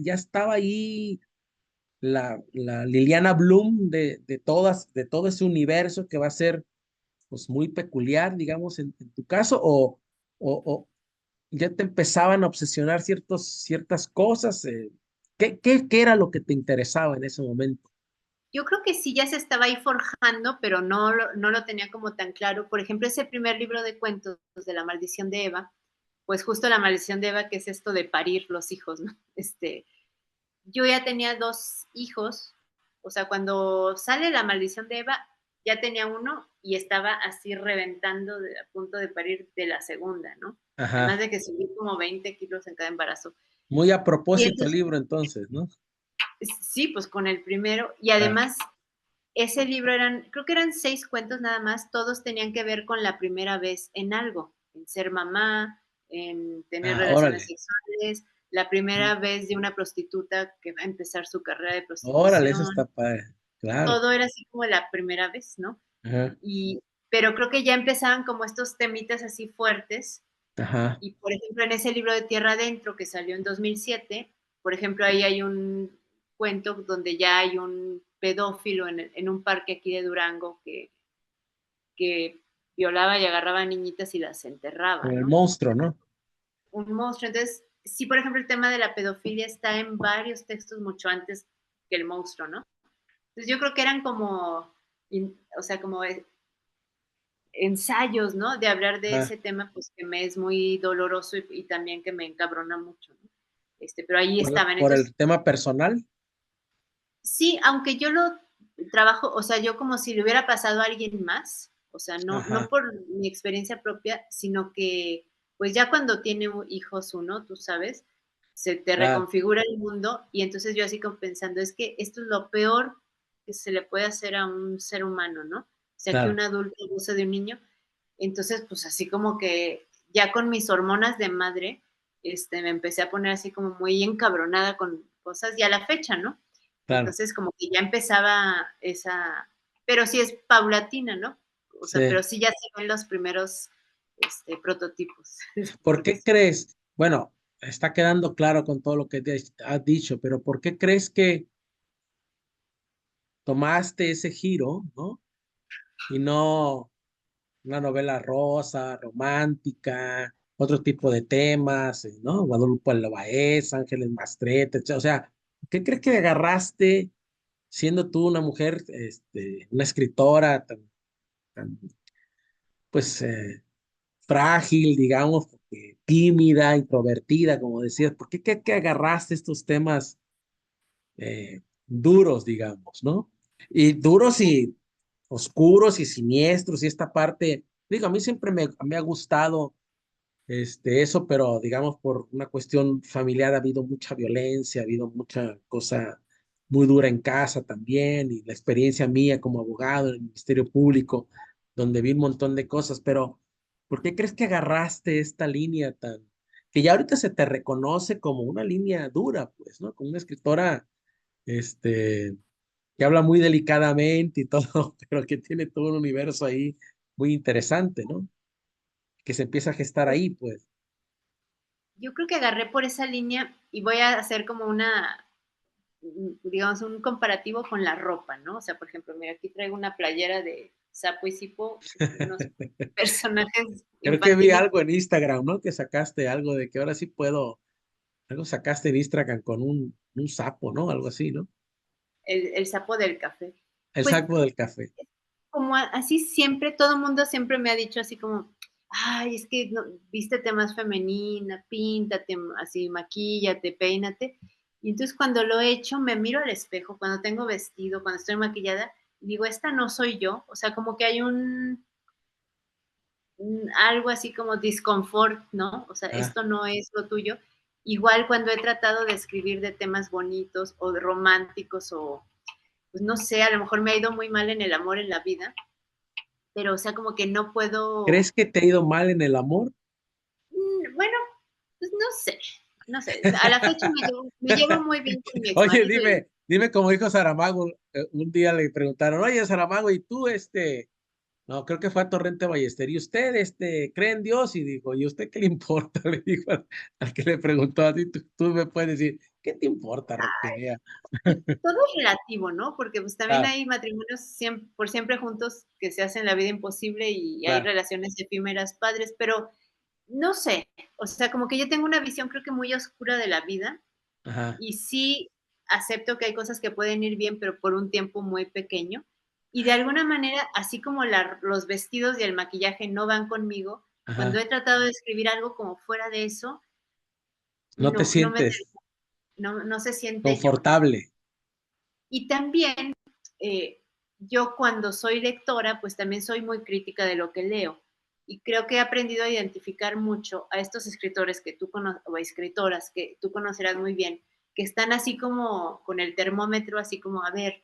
estaba ahí la Liliana Bloom de todo ese universo que va a ser pues muy peculiar, digamos, en tu caso, o ya te empezaban a obsesionar ciertas cosas. ¿Qué era lo que te interesaba en ese momento? Yo creo que sí ya se estaba ahí forjando, pero no lo tenía como tan claro. Por ejemplo, ese primer libro de cuentos de La Maldición de Eva, pues justo La Maldición de Eva, que es esto de parir los hijos, ¿no? Yo ya tenía 2 hijos, o sea, cuando sale La Maldición de Eva, ya tenía uno y estaba así reventando a punto de parir de la segunda, ¿no? Además Ajá. de que subí como 20 kilos en cada embarazo. Muy a Y propósito el entonces, libro entonces, ¿no? sí, pues con el primero. Y Ah, además, ese libro creo que eran 6 cuentos nada más, todos tenían que ver con la primera vez en algo, en ser mamá, en tener relaciones órale. sexuales, la primera vez de una prostituta que va a empezar su carrera de Órale, eso prostitución. está padre. Claro. Todo era así como la primera vez, ¿no? Ajá. Pero creo que ya empezaban como estos temitas así fuertes. Ajá. Y por ejemplo, en ese libro de Tierra Adentro que salió en 2007, por ejemplo, ahí hay un cuento donde ya hay un pedófilo en un parque aquí de Durango que violaba y agarraba a niñitas y las enterraba, Como el ¿no? monstruo, ¿no? Un monstruo. Entonces, sí, por ejemplo, el tema de la pedofilia está en varios textos mucho antes que el monstruo, ¿no? Entonces, yo creo que eran como, o sea, como ensayos, ¿no? De hablar de Ajá. ese tema, pues que me es muy doloroso y también que me encabrona mucho, ¿no? Pero ahí estaban. Por Entonces, el tema personal. sí, aunque yo lo trabajo, o sea, yo como si le hubiera pasado a alguien más, o sea, no Ajá. por mi experiencia propia, sino que, pues ya cuando tiene hijos uno, tú sabes, se te Claro, reconfigura el mundo y entonces yo así como pensando, es que esto es lo peor que se le puede hacer a un ser humano, ¿no? O sea, que claro, un adulto abuse de un niño. Entonces, pues así como que ya con mis hormonas de madre, me empecé a poner así como muy encabronada con cosas y a la fecha, ¿no? claro. Entonces, como que ya empezaba esa, pero sí es paulatina, ¿no? O sea, pero Sí. sí ya se ven los primeros prototipos, ¿Por por qué decirlo. crees? Bueno, está quedando claro con todo lo que te has dicho, pero ¿por qué crees que tomaste ese giro, ¿no? Y no una novela rosa, romántica, otro tipo de temas, ¿no? Guadalupe Loaez, Ángeles Mastrete, o sea, ¿qué crees que agarraste siendo tú una mujer, una escritora tan, pues, frágil, digamos, tímida, introvertida, como decías? ¿Por qué agarraste estos temas duros, digamos, ¿no? Y duros y oscuros y siniestros y esta parte, digo, a mí siempre me ha gustado eso, pero digamos por una cuestión familiar ha habido mucha violencia, ha habido mucha cosa muy dura en casa también y la experiencia mía como abogado en el Ministerio Público, donde vi un montón de cosas, pero ¿por qué crees que agarraste esta línea que ya ahorita se te reconoce como una línea dura, pues, ¿no? Como una escritora, este, que habla muy delicadamente y todo, pero que tiene todo un universo ahí muy interesante, ¿no? Que se empieza a gestar ahí, pues. Yo creo que agarré por esa línea y voy a hacer como una, digamos, un comparativo con la ropa, ¿no? O sea, por ejemplo, mira, aquí traigo una playera de Sapo y Sipo, unos personajes Creo que vi infantiles, algo en Instagram, ¿no? Que sacaste algo de que ahora sí puedo, algo sacaste en Instagram con un sapo, ¿no? Algo así, ¿no? el sapo del café. El Pues sapo del café. como así siempre, todo el mundo siempre me ha dicho así como, ay, es que no, vístete más femenina, píntate, así, maquíllate, peínate. Y entonces cuando lo he hecho, me miro al espejo, cuando tengo vestido, cuando estoy maquillada, y digo, esta no soy yo. O sea, como que hay algo así como disconfort, ¿no? O sea, Ah, esto no es lo tuyo. Igual cuando he tratado de escribir de temas bonitos o de románticos o, pues no sé, a lo mejor me ha ido muy mal en el amor en la vida, pero o sea, como que no puedo, ¿crees que te ha ido mal en el amor? bueno, pues no sé, no sé. A la fecha me llevo muy bien con mi Oye, exmarido y dime como dijo Saramago, un día le preguntaron, oye, Saramago, ¿y tú, no, creo que fue a Torrente Ballester, ¿y usted, cree en Dios? Y dijo, ¿y usted qué le importa? Le dijo al que le preguntó a ti, tú me puedes decir, ¿qué te importa, Roquea? pues, todo es relativo, ¿no? Porque pues también Claro, hay matrimonios por siempre juntos que se hacen la vida imposible y hay claro, relaciones efímeras padres, pero no sé, o sea, como que yo tengo una visión creo que muy oscura de la vida ajá, y sí acepto que hay cosas que pueden ir bien, pero por un tiempo muy pequeño. Y de alguna manera, así como los vestidos y el maquillaje no van conmigo, cuando ajá, he tratado de escribir algo como fuera de eso, no te no, no, sientes no se siente yo, ¿no? confortable. Y también eh, yo cuando soy lectora, pues también soy muy crítica de lo que leo. Y creo que he aprendido a identificar mucho a estos escritores que tú conoces, o escritoras que tú conocerás muy bien, que están así como con el termómetro, así como, a ver,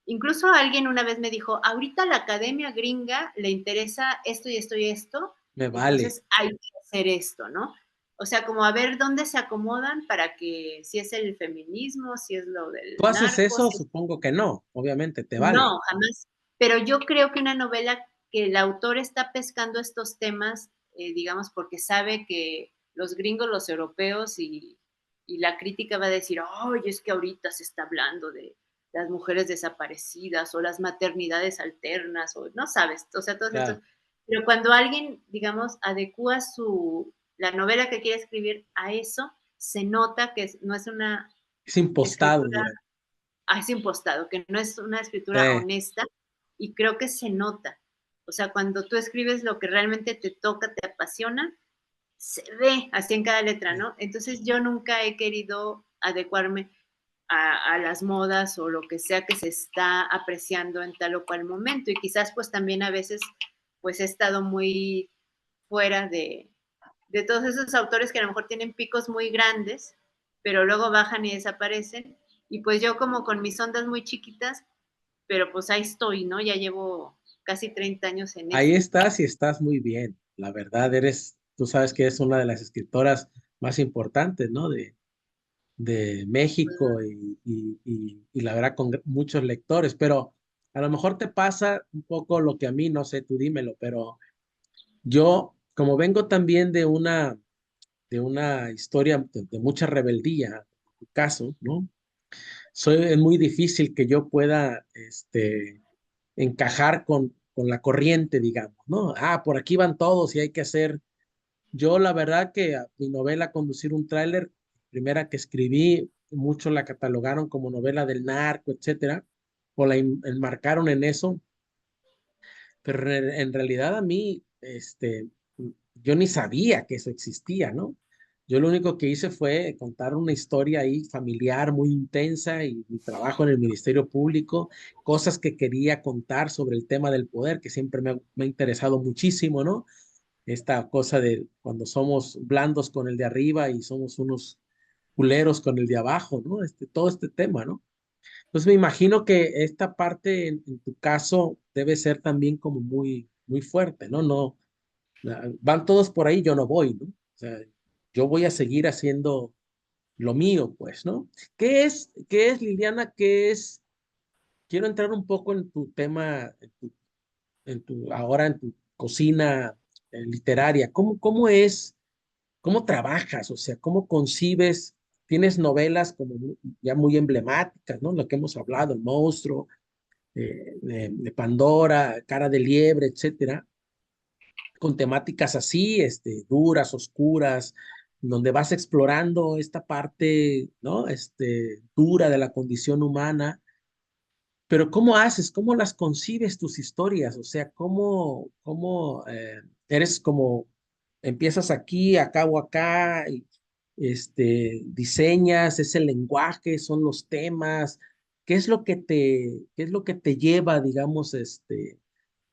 incluso alguien una vez me dijo, ahorita a la academia gringa le interesa esto y esto y esto, Me vale. entonces hay que hacer esto, ¿no? O sea, como a ver dónde se acomodan para que si es el feminismo, si es lo ¿Tú del haces narco, eso? si es... Supongo que no, obviamente, te vale. No, jamás. Pero yo creo que una novela que el autor está pescando estos temas, digamos, porque sabe que los gringos, los europeos y la crítica va a decir, ay, es que ahorita se está hablando de las mujeres desaparecidas o las maternidades alternas, o no sabes, o sea, todos estos. Claro, Pero cuando alguien, digamos, adecua la novela que quiere escribir a eso, se nota que no es una es impostado, escritura digamos. es impostado, que no es una escritura Sí. honesta y creo que se nota. O sea, cuando tú escribes lo que realmente te toca, te apasiona, se ve así en cada letra, ¿no? Entonces yo nunca he querido adecuarme a las modas o lo que sea que se está apreciando en tal o cual momento y quizás pues también a veces pues he estado muy fuera de todos esos autores que a lo mejor tienen picos muy grandes, pero luego bajan y desaparecen. Y pues yo como con mis ondas muy chiquitas, pero pues ahí estoy, ¿no? Ya llevo casi 30 años en Ahí esto. estás y estás muy bien. La verdad, tú sabes que es una de las escritoras más importantes, ¿no? De México y la verdad con muchos lectores, pero a lo mejor te pasa un poco lo que a mí, no sé, tú dímelo, pero yo, como vengo también de una historia de mucha rebeldía, en tu caso, ¿no? Es muy difícil que yo pueda, encajar con la corriente, digamos, ¿no? Ah, por aquí van todos y hay que hacer. Yo, la verdad que mi novela Conducir un tráiler, primera que escribí, muchos la catalogaron como novela del narco, etcétera, o la enmarcaron en eso, pero en realidad a mí, yo ni sabía que eso existía, ¿no? Yo lo único que hice fue contar una historia ahí familiar muy intensa y mi trabajo en el Ministerio Público, cosas que quería contar sobre el tema del poder, que siempre me ha interesado muchísimo, ¿no? Esta cosa de cuando somos blandos con el de arriba y somos unos culeros con el de abajo, ¿no? Todo este tema, ¿no? Entonces me imagino que esta parte en tu caso debe ser también como muy, muy fuerte, ¿no? No, van todos por ahí, yo no voy, ¿no? O sea, yo voy a seguir haciendo lo mío, pues, ¿no? ¿Qué es, Liliana? ¿Qué es? quiero entrar un poco en tu tema, ahora en tu cocina literaria. ¿Cómo trabajas? O sea, ¿cómo concibes? Tienes novelas como ya muy emblemáticas, ¿no? Lo que hemos hablado, El Monstruo, de Pandora, Cara de Liebre, etcétera, con temáticas así, duras, oscuras, donde vas explorando esta parte, ¿no? Dura de la condición humana. Pero ¿cómo haces? ¿Cómo las concibes tus historias? O sea, ¿cómo eres como empiezas aquí, acabo acá, y, diseñas, es el lenguaje, son los temas? ¿Qué es lo que te lleva, digamos,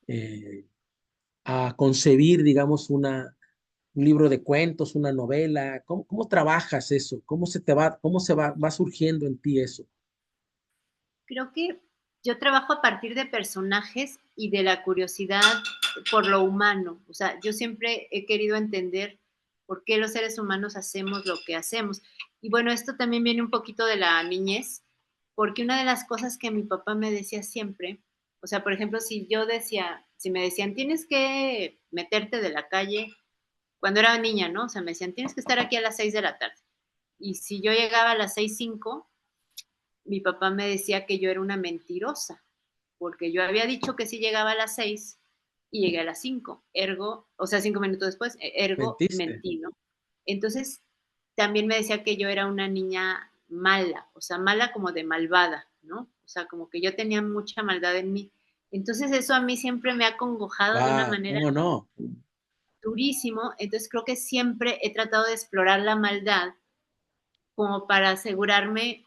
eh, a concebir, digamos, un libro de cuentos, una novela? ¿Cómo trabajas eso? Cómo va surgiendo en ti eso? Creo que yo trabajo a partir de personajes y de la curiosidad por lo humano. O sea, yo siempre he querido entender por qué los seres humanos hacemos lo que hacemos. Y bueno, esto también viene un poquito de la niñez, porque una de las cosas que mi papá me decía siempre, o sea, por ejemplo, si me decían, tienes que meterte de la calle, cuando era niña, ¿no? O sea, me decían, tienes que estar aquí a las 6 de la tarde. Y si yo llegaba a las 6:05, mi papá me decía que yo era una mentirosa, porque yo había dicho que sí llegaba a las 6 y llegué a las 5, ergo, o sea, 5 minutos después, ergo, ¿Mentiste? mentí, ¿no? Entonces, también me decía que yo era una niña mala, o sea, mala como de malvada, ¿no? O sea, como que yo tenía mucha maldad en mí. Entonces, eso a mí siempre me ha congojado de una Va, manera ¿cómo no? durísimo. Entonces, creo que siempre he tratado de explorar la maldad como para asegurarme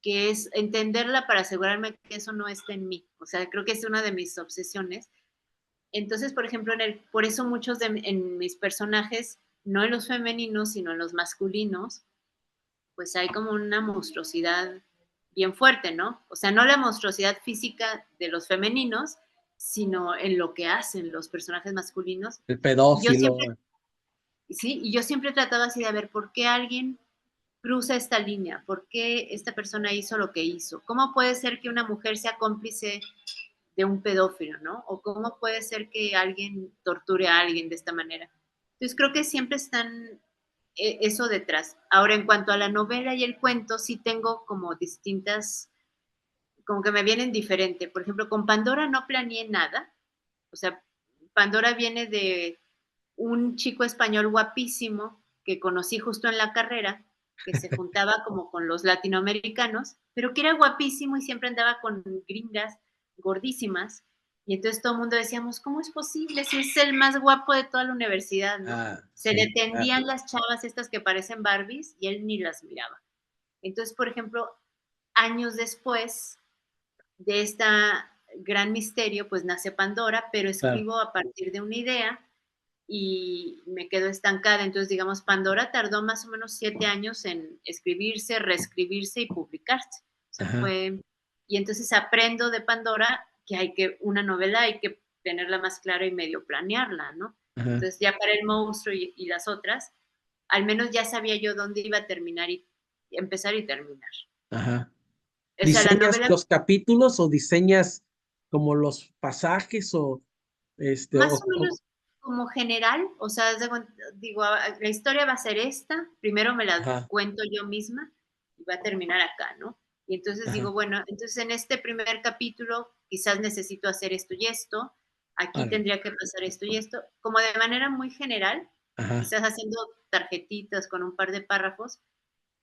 que es entenderla para asegurarme que eso no está en mí. O sea, creo que es una de mis obsesiones. Entonces, por ejemplo, por eso muchos en mis personajes, no en los femeninos, sino en los masculinos, pues hay como una monstruosidad bien fuerte, ¿no? O sea, no la monstruosidad física de los femeninos, sino en lo que hacen los personajes masculinos. El Y yo pedófilo. siempre, sí, y yo siempre he tratado así de ver por qué alguien cruza esta línea, por qué esta persona hizo lo que hizo. ¿Cómo puede ser que una mujer sea cómplice de un pedófilo, ¿no? O cómo puede ser que alguien torture a alguien de esta manera. Entonces creo que siempre están eso detrás. Ahora, en cuanto a la novela y el cuento, sí tengo como distintas, como que me vienen diferente. Por ejemplo, con Pandora no planeé nada. O sea, Pandora viene de un chico español guapísimo que conocí justo en la carrera, que se juntaba como con los latinoamericanos, pero que era guapísimo y siempre andaba con gringas gordísimas. Y entonces todo el mundo decíamos, ¿cómo es posible si es el más guapo de toda la universidad, ¿no? Ah, Se le sí, claro. tendían las chavas estas que parecen Barbies y él ni las miraba. Entonces, por ejemplo, años después de esta gran misterio, pues nace Pandora, pero Claro. escribo a partir de una idea y me quedo estancada. Entonces, digamos, Pandora tardó más o menos 7 años en escribirse, reescribirse y publicarse. O sea, Ajá, y entonces aprendo de Pandora que una novela hay que tenerla más clara y medio planearla, ¿no? ajá, Entonces, ya para El Monstruo y las otras, al menos ya sabía yo dónde iba a terminar y empezar y terminar. ajá. O sea, la ¿Diseñas novela los capítulos o diseñas como los pasajes o más o menos como general, o sea, digo, la historia va a ser esta, primero me la ajá, cuento yo misma y va a terminar acá, ¿no? Y entonces digo, ajá, bueno, entonces en este primer capítulo quizás necesito hacer esto y esto, aquí órale, tendría que pasar esto y esto, como de manera muy general, ajá, quizás haciendo tarjetitas con un par de párrafos,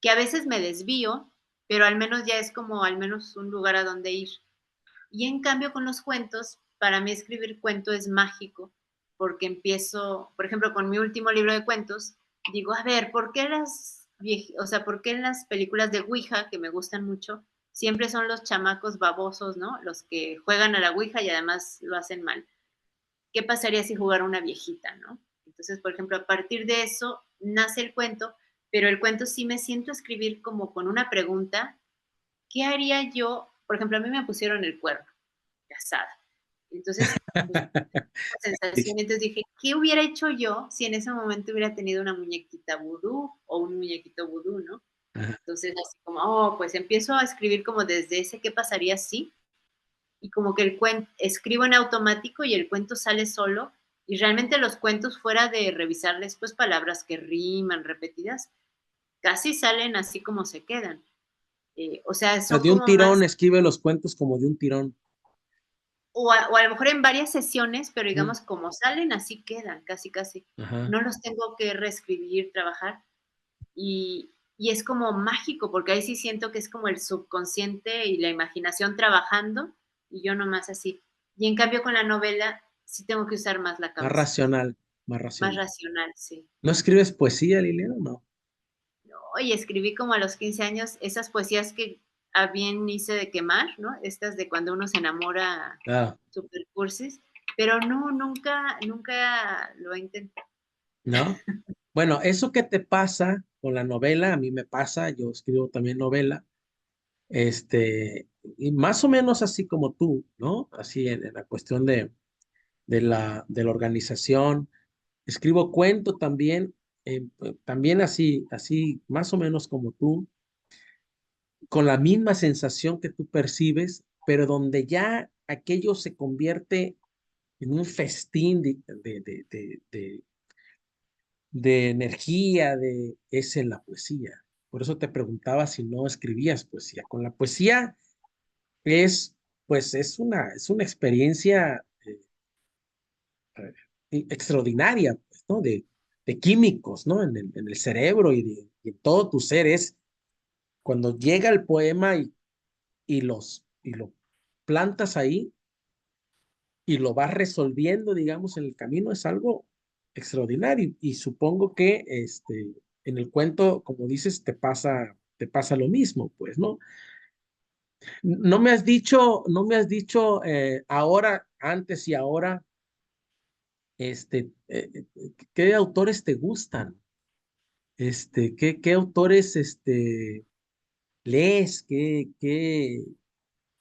que a veces me desvío, pero al menos ya es como al menos un lugar a donde ir. Y en cambio con los cuentos, para mí escribir cuento es mágico, porque empiezo, por ejemplo, con mi último libro de cuentos, digo, a ver, ¿por qué o sea, por qué en las películas de Ouija, que me gustan mucho, siempre son los chamacos babosos, ¿no? Los que juegan a la Ouija y además lo hacen mal. ¿Qué pasaría si jugara una viejita, no? Entonces, por ejemplo, a partir de eso nace el cuento, pero el cuento sí me siento a escribir como con una pregunta. ¿Qué haría yo? Por ejemplo, a mí me pusieron el cuerno casada. Entonces, pues, sí, sensación. Entonces dije, ¿qué hubiera hecho yo si en ese momento hubiera tenido una muñequita vudú o un muñequito vudú, ¿no? ajá, Entonces, así como, oh, pues empiezo a escribir como desde ese, ¿qué pasaría si? y como que el cuento, escribo en automático y el cuento sale solo, y realmente los cuentos, fuera de revisarles pues palabras que riman, repetidas, casi salen así como se quedan. O sea, sea, son de un como más, tirón escribe los cuentos como de un tirón. o a lo mejor en varias sesiones, pero Mm, digamos como salen, así quedan, casi, casi. ajá. No los tengo que reescribir, trabajar. Y es como mágico, porque ahí sí siento que es como el subconsciente y la imaginación trabajando, y yo nomás así. Y en cambio con la novela sí tengo que usar más la Más cabeza, racional, más más racional. racional, sí. ¿No escribes poesía, Liliana? No. Oye, escribí como a los 15 años esas poesías que a bien hice de quemar, ¿no? Estas de cuando uno se enamora, Ah, super cursis, pero no, nunca, nunca lo he intentado. ¿no? Bueno, eso que te pasa con la novela, a mí me pasa, yo escribo también novela, y más o menos así como tú, ¿no? Así en la cuestión de la organización. Escribo cuento también, también así, más o menos como tú, con la misma sensación que tú percibes, pero donde ya aquello se convierte en un festín de energía, es en la poesía. Por eso te preguntaba si no escribías poesía. Con la poesía es, pues, es una experiencia extraordinaria, pues, ¿no? De químicos, ¿no? En el cerebro y en todo tu ser. Es cuando llega el poema y lo plantas ahí y lo vas resolviendo, digamos, en el camino, es algo extraordinario. Y supongo que en el cuento, como dices, te pasa lo mismo, pues, ¿no? No me has dicho ahora, antes y ahora, ¿qué autores te gustan? ¿Qué autores lees?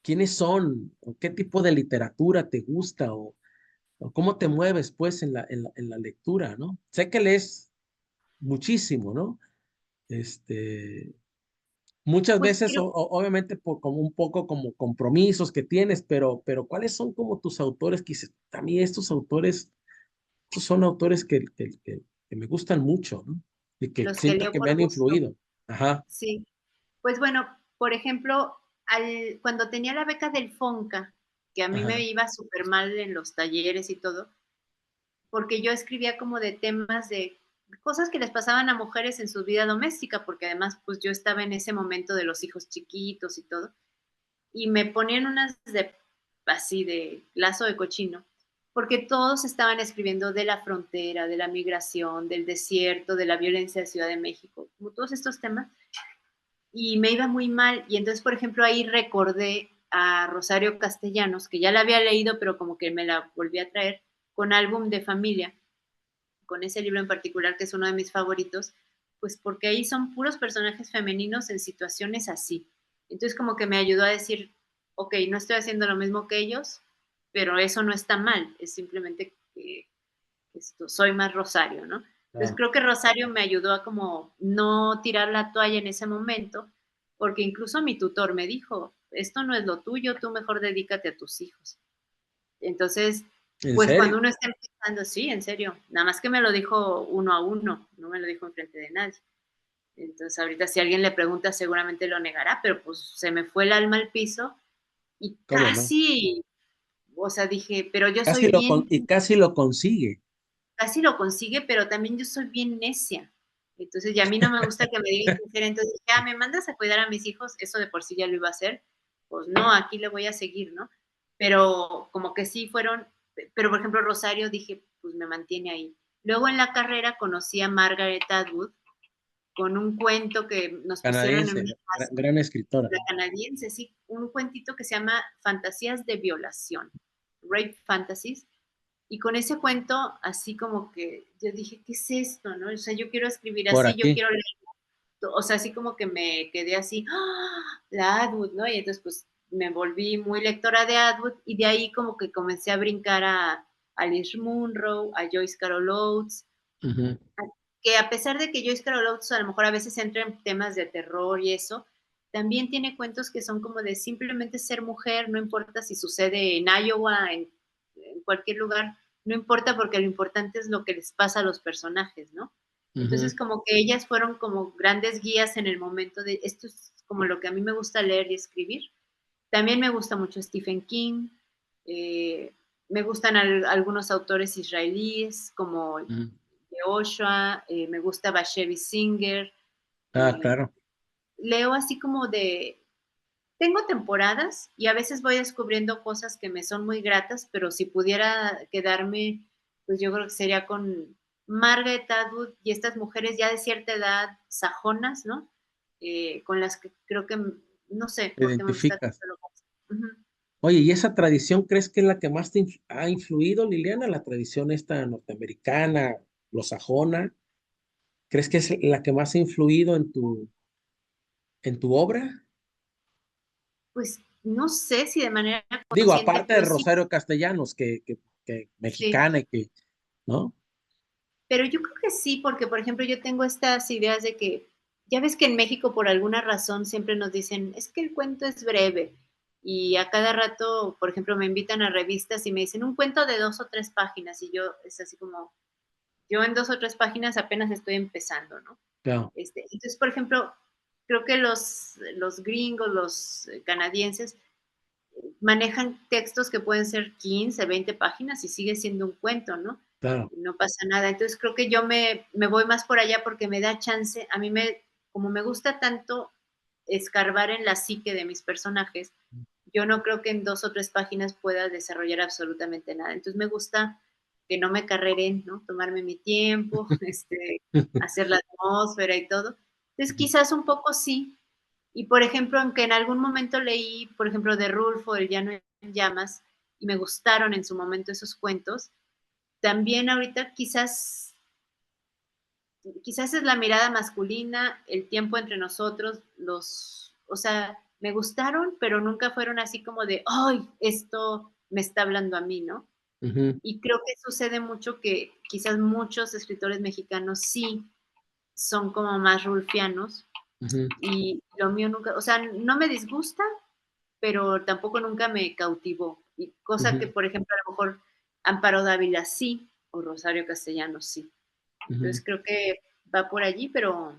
¿Quiénes son? ¿O qué tipo de literatura te gusta? ¿O cómo te mueves, pues, en la lectura, ¿no? Sé que lees muchísimo, ¿no? Este, muchas Pues veces, creo obviamente, por como un poco como compromisos que tienes, pero ¿cuáles son como tus autores que dices, a mí estos son autores que me gustan mucho, ¿no? Y que los que siento leo que me por han gusto, influido. Ajá, sí. Pues bueno, por ejemplo, cuando tenía la beca del FONCA, que a mí me ajá, iba súper mal en los talleres y todo, porque yo escribía como de temas de cosas que les pasaban a mujeres en su vida doméstica, porque además pues yo estaba en ese momento de los hijos chiquitos y todo, y me ponían unas de así de lazo de cochino, porque todos estaban escribiendo de la frontera, de la migración, del desierto, de la violencia de Ciudad de México, como todos estos temas, y me iba muy mal. Y entonces, por ejemplo, ahí recordé a Rosario Castellanos, que ya la había leído, pero como que me la volví a traer, con Álbum de Familia, con ese libro en particular, que es uno de mis favoritos, pues porque ahí son puros personajes femeninos en situaciones así. Entonces, como que me ayudó a decir, ok, no estoy haciendo lo mismo que ellos, pero eso no está mal, es simplemente que soy más Rosario, ¿no? Entonces ah, creo que Rosario me ayudó a como no tirar la toalla en ese momento, porque incluso mi tutor me dijo, esto no es lo tuyo, tú mejor dedícate a tus hijos. Entonces, ¿en pues cuando serio? uno está empezando, sí, en serio, nada más que me lo dijo uno a uno, no me lo dijo enfrente de nadie. Entonces ahorita si alguien le pregunta seguramente lo negará, pero pues se me fue el alma al piso y ¿Cómo no? casi, o sea, dije, pero yo Casi soy bien, y casi lo consigue. casi lo consigue, pero también yo soy bien necia. Entonces, y a mí no me gusta que me digan sincera, entonces, ya me mandas a cuidar a mis hijos, eso de por sí ya lo iba a hacer, pues no, aquí le voy a seguir, ¿no? Pero como que sí fueron, pero por ejemplo, Rosario dije, pues me mantiene ahí. Luego en la carrera conocí a Margaret Atwood con un cuento que nos pusieron en Canadiense, una clase, gran escritora. la canadiense, sí, un cuentito que se llama Fantasías de Violación, Rape Fantasies, y con ese cuento, así como que yo dije, ¿qué es esto? ¿No? O sea, yo quiero escribir Por así, yo aquí. quiero leer, o sea, así como que me quedé así, ¡ah! La Atwood, ¿no? Y entonces, pues, me volví muy lectora de Atwood y de ahí como que comencé a brincar a Alice Munro, a Joyce Carol Oates, Ujú. que a pesar de que Joyce Carol Oates a lo mejor a veces entra en temas de terror y eso, también tiene cuentos que son como de simplemente ser mujer, no importa si sucede en Iowa, en cualquier lugar, no importa porque lo importante es lo que les pasa a los personajes, ¿no? Ujú, Entonces, como que ellas fueron como grandes guías en el momento de, esto es como lo que a mí me gusta leer y escribir. También me gusta mucho Stephen King, eh, me gustan algunos autores israelíes como ujú. Yehoshua, me gusta Bashevi Singer, Ah, eh, claro. leo así como de, tengo temporadas y a veces voy descubriendo cosas que me son muy gratas, pero si pudiera quedarme, pues yo creo que sería con Margaret Atwood y estas mujeres ya de cierta edad, sajonas, ¿no? Con las que creo que, no sé, Te porque me gusta identificas. tanto lo que hacen. Ujú. Oye, ¿y esa tradición crees que es la que más ha influido, Liliana? La tradición esta norteamericana, sajona. ¿Crees que es la que más ha influido en tu obra? Pues no sé si de manera Digo, consciente, aparte de pero sí, Rosario Castellanos, que sí. mexicana y que, ¿no? Pero yo creo que sí, porque, por ejemplo, yo tengo estas ideas de que, ya ves que en México por alguna razón siempre nos dicen, es que el cuento es breve. Y a cada rato, por ejemplo, me invitan a revistas y me dicen un cuento de 2 o 3 páginas. Y yo, es así como, yo en 2 o 3 páginas apenas estoy empezando, ¿no? Claro, Entonces, por ejemplo, creo que los gringos, los canadienses, manejan textos que pueden ser 15, 20 páginas y sigue siendo un cuento, ¿no? claro. No pasa nada. Entonces creo que yo me voy más por allá porque me da chance, a mí como me gusta tanto escarbar en la psique de mis personajes, yo no creo que en 2 o 3 páginas pueda desarrollar absolutamente nada. Entonces me gusta que no me carreren, ¿no? Tomarme mi tiempo, hacer la atmósfera y todo. Entonces quizás un poco sí, y por ejemplo, aunque en algún momento leí, por ejemplo, de Rulfo, El llano en llamas, y me gustaron en su momento esos cuentos, también ahorita quizás es la mirada masculina, el tiempo entre nosotros, o sea, me gustaron, pero nunca fueron así como de, ay, esto me está hablando a mí, ¿no? Ujú, Y creo que sucede mucho que quizás muchos escritores mexicanos sí son como más rulfianos ujú, y lo mío nunca, o sea, no me disgusta, pero tampoco nunca me cautivó. Y cosa que, ujú, por ejemplo, a lo mejor Amparo Dávila sí, o Rosario Castellanos sí. ujú. Entonces creo que va por allí, pero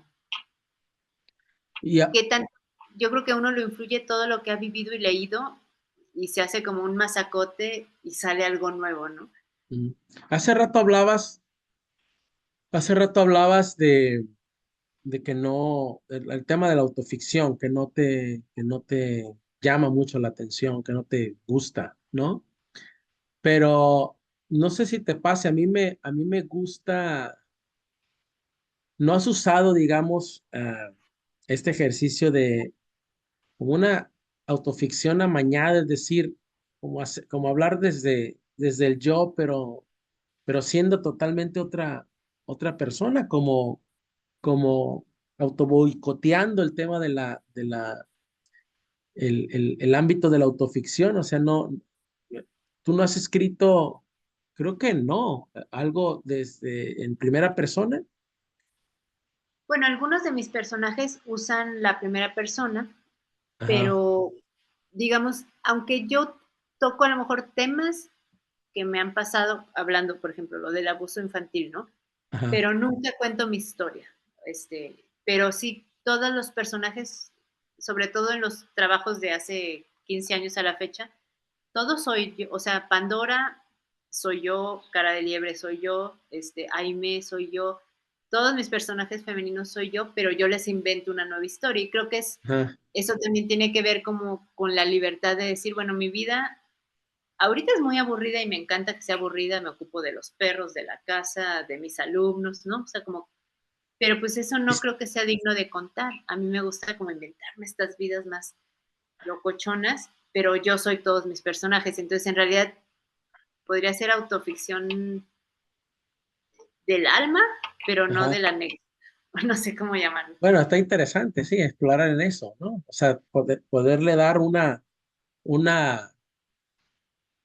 Y a- ¿qué tanto? Yo creo que a uno lo influye todo lo que ha vivido y leído y se hace como un masacote y sale algo nuevo, ¿no? mm, hace rato hablabas de que no, el tema de la autoficción, que no te llama mucho la atención, que no te gusta, ¿no? Pero no sé si te pase, a mí me gusta, ¿no has usado, digamos, este ejercicio de como una autoficción amañada, es decir, como hablar desde el yo, pero siendo totalmente otra persona, como autoboicoteando el tema el ámbito de la autoficción? O sea, no, tú no has escrito, creo que no, algo desde en primera persona. Bueno, algunos de mis personajes usan la primera persona, Ajá, pero digamos, aunque yo toco a lo mejor temas que me han pasado hablando, por ejemplo, lo del abuso infantil, ¿no? ajá, Pero nunca cuento mi historia. Pero sí, todos los personajes, sobre todo en los trabajos de hace 15 años a la fecha, todo soy yo, o sea, Pandora soy yo, Cara de Liebre soy yo, Aime soy yo, todos mis personajes femeninos soy yo, pero yo les invento una nueva historia y creo que ajá. eso también tiene que ver como con la libertad de decir, bueno, mi vida ahorita es muy aburrida y me encanta que sea aburrida, me ocupo de los perros, de la casa, de mis alumnos, ¿no? O sea, como, pero pues eso no creo que sea digno de contar. A mí me gusta como inventarme estas vidas más locochonas, pero yo soy todos mis personajes, entonces en realidad podría ser autoficción del alma, pero no de Ajá. la anécdota, no sé cómo llamarlo. Bueno, está interesante, sí, explorar en eso, ¿no? O sea, poderle dar una,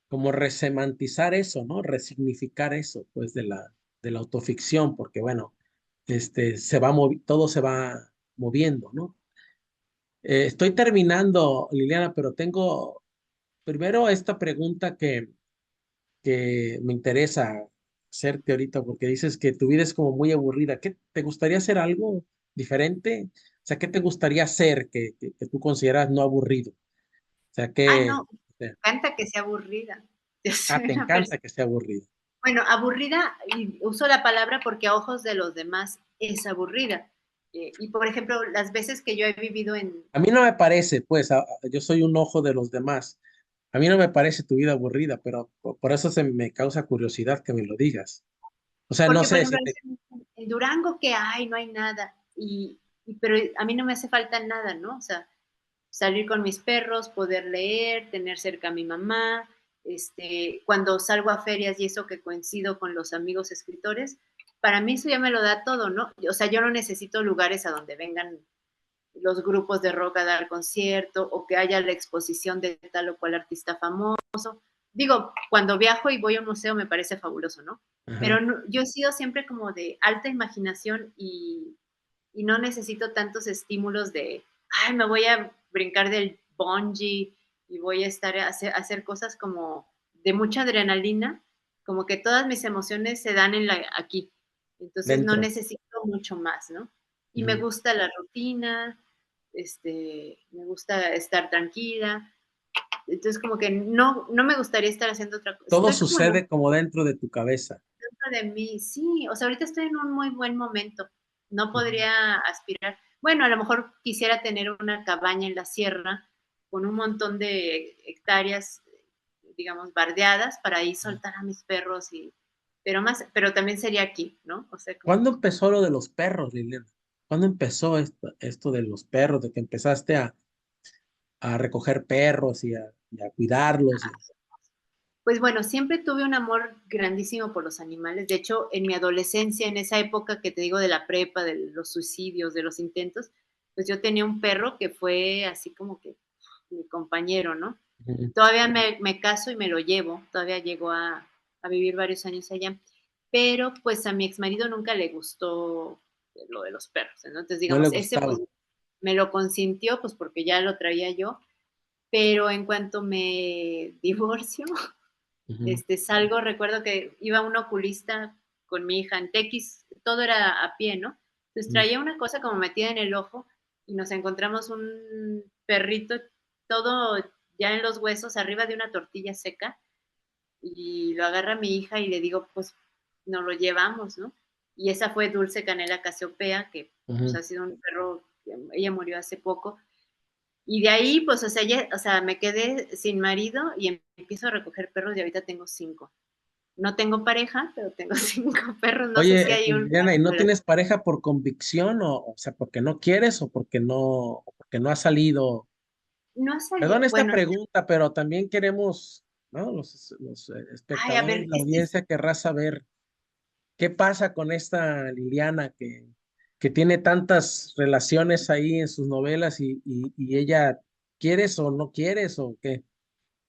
como resemantizar eso, ¿no? Resignificar eso, pues, de la autoficción, porque bueno, todo se va moviendo, ¿no? Estoy terminando, Liliana, pero tengo primero esta pregunta que me interesa hacerte ahorita, porque dices que tu vida es como muy aburrida. ¿Qué te gustaría hacer algo diferente? O sea, ¿qué te gustaría hacer que tú consideras no aburrido? O sea, Ah, no, que, me encanta que sea aburrida. Yo soy te una encanta persona, que sea aburrido. bueno, aburrida, y uso la palabra porque a ojos de los demás es aburrida. Y por ejemplo, las veces que yo he vivido en, A mí no me parece, pues, yo soy un ojo de los demás. A mí no me parece tu vida aburrida, pero por eso se me causa curiosidad que me lo digas. O sea, no porque por sé ejemplo, si te... en Durango que hay, no hay nada. Pero a mí no me hace falta nada, ¿no? O sea, salir con mis perros, poder leer, tener cerca a mi mamá, cuando salgo a ferias y eso que coincido con los amigos escritores, para mí eso ya me lo da todo, ¿no? O sea, yo no necesito lugares a donde vengan los grupos de rock a dar concierto o que haya la exposición de tal o cual artista famoso. Digo, cuando viajo y voy a un museo me parece fabuloso, ¿no? Ajá. Pero no, yo he sido siempre como de alta imaginación y no necesito tantos estímulos de, ay, me voy a brincar del bungee y voy a estar a hacer cosas como de mucha adrenalina, como que todas mis emociones se dan aquí. Entonces no Dentro. necesito mucho más, ¿no? Y me Ujú. gusta la rutina, me gusta estar tranquila. Entonces como que no me gustaría estar haciendo otra cosa. Todo Estoy como en un sucede como dentro de tu cabeza. dentro de mí, sí, o sea, ahorita estoy en un muy buen momento. No Ujú. podría aspirar. Bueno, a lo mejor quisiera tener una cabaña en la sierra con un montón de hectáreas, digamos, bardeadas para ahí soltar a mis perros pero también sería aquí, ¿no? O sea, como ¿Cuándo empezó lo de los perros, Liliana? ¿Cuándo empezó esto de los perros, de que empezaste a recoger perros y a cuidarlos? pues bueno, siempre tuve un amor grandísimo por los animales. De hecho, en mi adolescencia, en esa época que te digo de la prepa, de los suicidios, de los intentos, pues yo tenía un perro que fue así como que mi compañero, ¿no? Ujú. Todavía me caso y me lo llevo, todavía llegó a vivir varios años allá, pero pues a mi exmarido nunca le gustó lo de los perros, ¿no? Entonces, No le digamos, ese gustaba. pues me lo consintió, pues porque ya lo traía yo, pero en cuanto me divorcio, Ujú. salgo, recuerdo que iba un oculista con mi hija en Tequis, todo era a pie, ¿no? Entonces Ujú. traía una cosa como metida en el ojo y nos encontramos un perrito todo ya en los huesos, arriba de una tortilla seca, y lo agarra mi hija y le digo, pues nos lo llevamos, ¿no? Y esa fue Dulce Canela Casiopea, que pues, Ujú. ha sido un perro, ella murió hace poco, y de ahí, pues, o sea, me quedé sin marido y empiezo a recoger perros y ahorita tengo 5. No tengo pareja, pero tengo 5 perros. No sé si Oye, hay un Liliana, ¿y no rango de... tienes pareja por convicción o sea, porque no quieres o porque no ha salido? No ha Perdón salido. esta Bueno, pregunta, pero también queremos, ¿no? Los ay, a espectadores, ver, la audiencia querrá saber qué pasa con esta Liliana que tiene tantas relaciones ahí en sus novelas y ella, ¿quieres o no quieres o qué?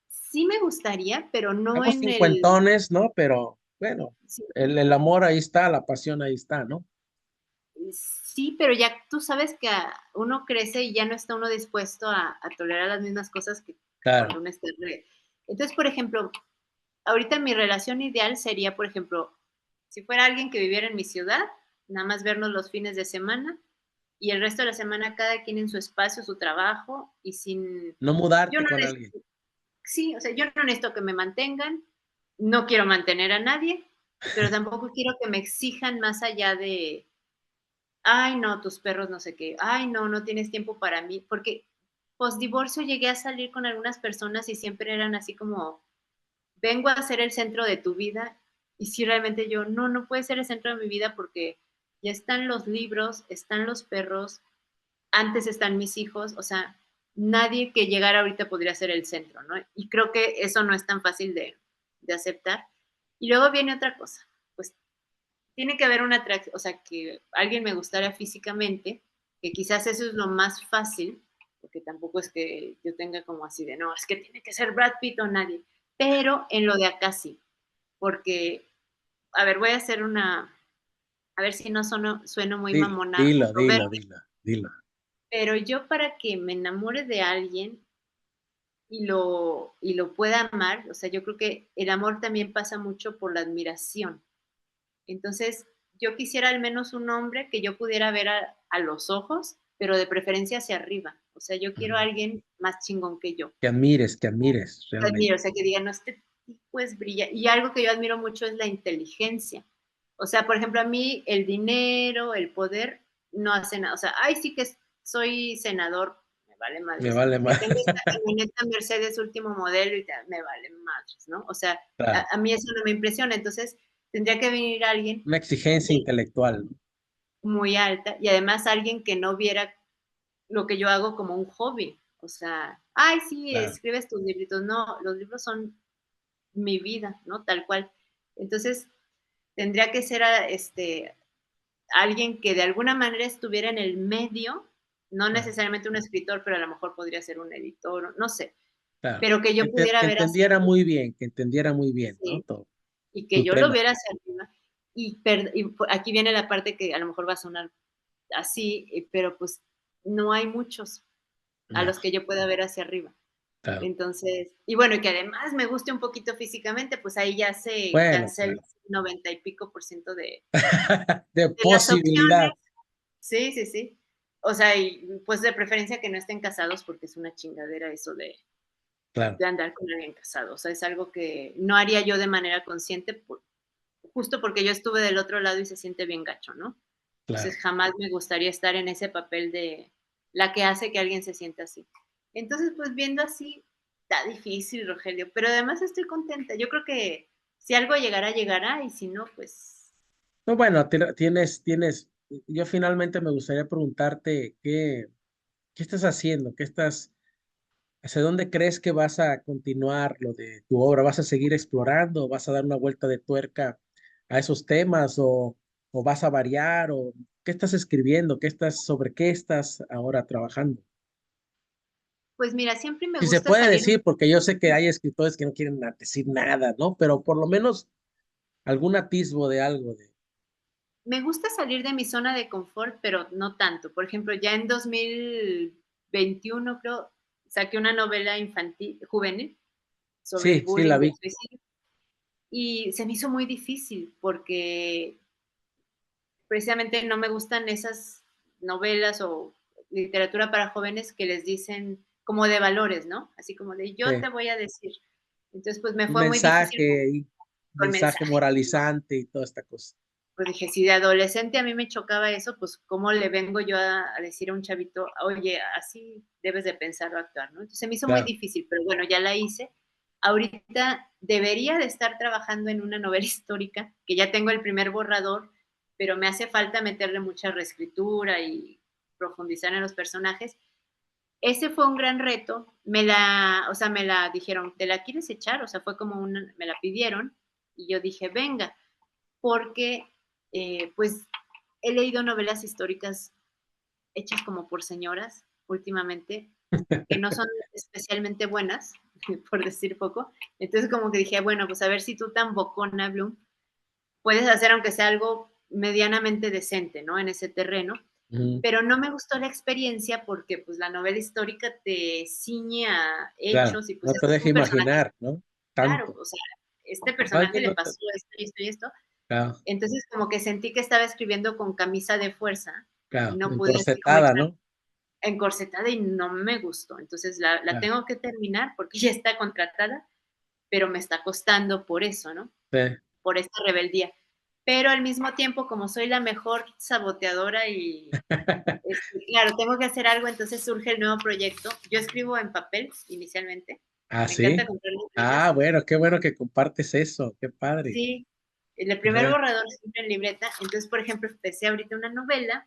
sí me gustaría, pero no Estamos en el... cincuentones, ¿no? Pero bueno, Sí, el amor ahí está, la pasión ahí está, ¿no? sí, pero ya tú sabes que uno crece y ya no está uno dispuesto a tolerar las mismas cosas que Claro. cuando uno está... Entonces, por ejemplo, ahorita mi relación ideal sería, por ejemplo, si fuera alguien que viviera en mi ciudad, nada más vernos los fines de semana y el resto de la semana cada quien en su espacio, su trabajo y sin... No Yo mudarte no con alguien. necesito, sí, o sea, yo no necesito que me mantengan, no quiero mantener a nadie, pero tampoco quiero que me exijan más allá de, ay, no, tus perros no sé qué, ay, no, no tienes tiempo para mí, porque post divorcio llegué a salir con algunas personas y siempre eran así como, vengo a ser el centro de tu vida y si realmente yo, no puede ser el centro de mi vida porque ya están los libros, están los perros, antes están mis hijos, o sea, nadie que llegara ahorita podría ser el centro, ¿no? Y creo que eso no es tan fácil de aceptar. Y luego viene otra cosa, pues tiene que haber una atracción, o sea, que alguien me gustara físicamente, que quizás eso es lo más fácil, porque tampoco es que yo tenga como así de, no, es que tiene que ser Brad Pitt o nadie, pero en lo de acá sí, porque, a ver, voy a hacer una, a ver si no sueno muy mamona, Dilo, Robert, dilo, dilo, dilo. pero yo para que me enamore de alguien y lo pueda amar, o sea, yo creo que el amor también pasa mucho por la admiración. Entonces, yo quisiera al menos un hombre que yo pudiera ver a los ojos, pero de preferencia hacia arriba. O sea, yo quiero a Ujú. alguien más chingón que yo. Que admires Que realmente. admiro, o sea, que diga, no, este tipo es brilla. Y algo que yo admiro mucho es la inteligencia. O sea, por ejemplo, a mí el dinero, el poder, no hace nada. O sea, ay, sí que soy senador, me vale Me madres. vale Que más. tengo esta camioneta Mercedes último modelo y tal, me vale madres, ¿no? O sea, Claro, a mí eso no me impresiona. Entonces, tendría que venir alguien una exigencia de intelectual, ¿no? muy alta y además alguien que no viera lo que yo hago como un hobby. O sea, ay, sí, Claro. escribes tus libritos. No, los libros son mi vida, ¿no? Tal cual. Entonces, tendría que ser alguien que de alguna manera estuviera en el medio, no Claro, necesariamente un escritor, pero a lo mejor podría ser un editor, no sé, claro. pero que yo pudiera Que ver hacia entendiera arriba, muy bien, que entendiera muy bien, ¿no? sí, Todo y que tu yo lo tema. viera hacia arriba. Aquí viene la parte que a lo mejor va a sonar así, pero pues no hay muchos a No, los que yo pueda ver hacia arriba. claro. Entonces, y bueno, y que además me guste un poquito físicamente, pues ahí ya se Bueno, cancela claro. 90 y pico por ciento De de las opciones. posibilidad, Sí, sí, sí. O sea, y pues de preferencia que no estén casados porque es una chingadera eso claro, de andar con alguien casado. O sea, es algo que no haría yo de manera consciente, justo porque yo estuve del otro lado y se siente bien gacho, ¿no? Entonces claro. jamás me gustaría estar en ese papel de la que hace que alguien se sienta así. Entonces, pues viendo así, está difícil, Rogelio, pero además estoy contenta. Yo creo que si algo llegará, llegará, y si no, pues No, bueno, yo finalmente me gustaría preguntarte qué estás haciendo, hacia dónde crees que vas a continuar lo de tu obra, vas a seguir explorando, vas a dar una vuelta de tuerca a esos temas o vas a variar o qué estás escribiendo, sobre qué estás ahora trabajando. pues mira, siempre me Si se gusta puede salir. decir, porque yo sé que hay escritores que no quieren decir nada, ¿no? Pero por lo menos algún atisbo de algo de, Me gusta salir de mi zona de confort, pero no tanto. Por ejemplo, ya en 2021, creo, saqué una novela infantil, juvenil, sobre el sí, sí, la bullying y el vi. suicidio. Y se me hizo muy difícil porque precisamente no me gustan esas novelas o literatura para jóvenes que les dicen como de valores, ¿no? Así como de yo te Sí. voy a decir. Entonces, pues me Un fue muy difícil mensaje, y con mensaje mensajes. moralizante y toda esta cosa. Pues dije, si de adolescente a mí me chocaba eso, pues cómo le vengo yo a decir a un chavito, oye, así debes de pensar o actuar, ¿no? Entonces se me hizo muy Claro. difícil, pero bueno, ya la hice. Ahorita debería de estar trabajando en una novela histórica, que ya tengo el primer borrador, pero me hace falta meterle mucha reescritura y profundizar en los personajes. Ese fue un gran reto. O sea, me la dijeron, ¿te la quieres echar? O sea, fue como me la pidieron y yo dije, venga, porque pues he leído novelas históricas hechas como por señoras últimamente, que no son especialmente buenas, por decir poco. Entonces como que dije, bueno, pues a ver si tú tan bocona, Bloom, puedes hacer aunque sea algo medianamente decente, ¿no? En ese terreno. Ujú. Pero no me gustó la experiencia porque pues la novela histórica te ciñe a Claro, hechos y pues no te este es deja un personaje, imaginar, ¿no? claro, Tanto. o sea, este No, personaje le pasó esto y esto y esto. claro, Entonces, como que sentí que estaba escribiendo con camisa de fuerza y claro, no pude así como encorsetada, echar ¿no? encorsetada y no me gustó. Entonces, la Claro, tengo que terminar porque ya está contratada, pero me está costando por eso, ¿no? sí. Por esta rebeldía. Pero al mismo tiempo, como soy la mejor saboteadora y, claro, tengo que hacer algo, entonces surge el nuevo proyecto. Yo escribo en papel inicialmente. Ah, Me encanta sí. comprar Ah, libretas. bueno, qué bueno que compartes eso, qué padre. Sí, el primer Ajá. borrador siempre en libreta. Entonces, por ejemplo, empecé ahorita una novela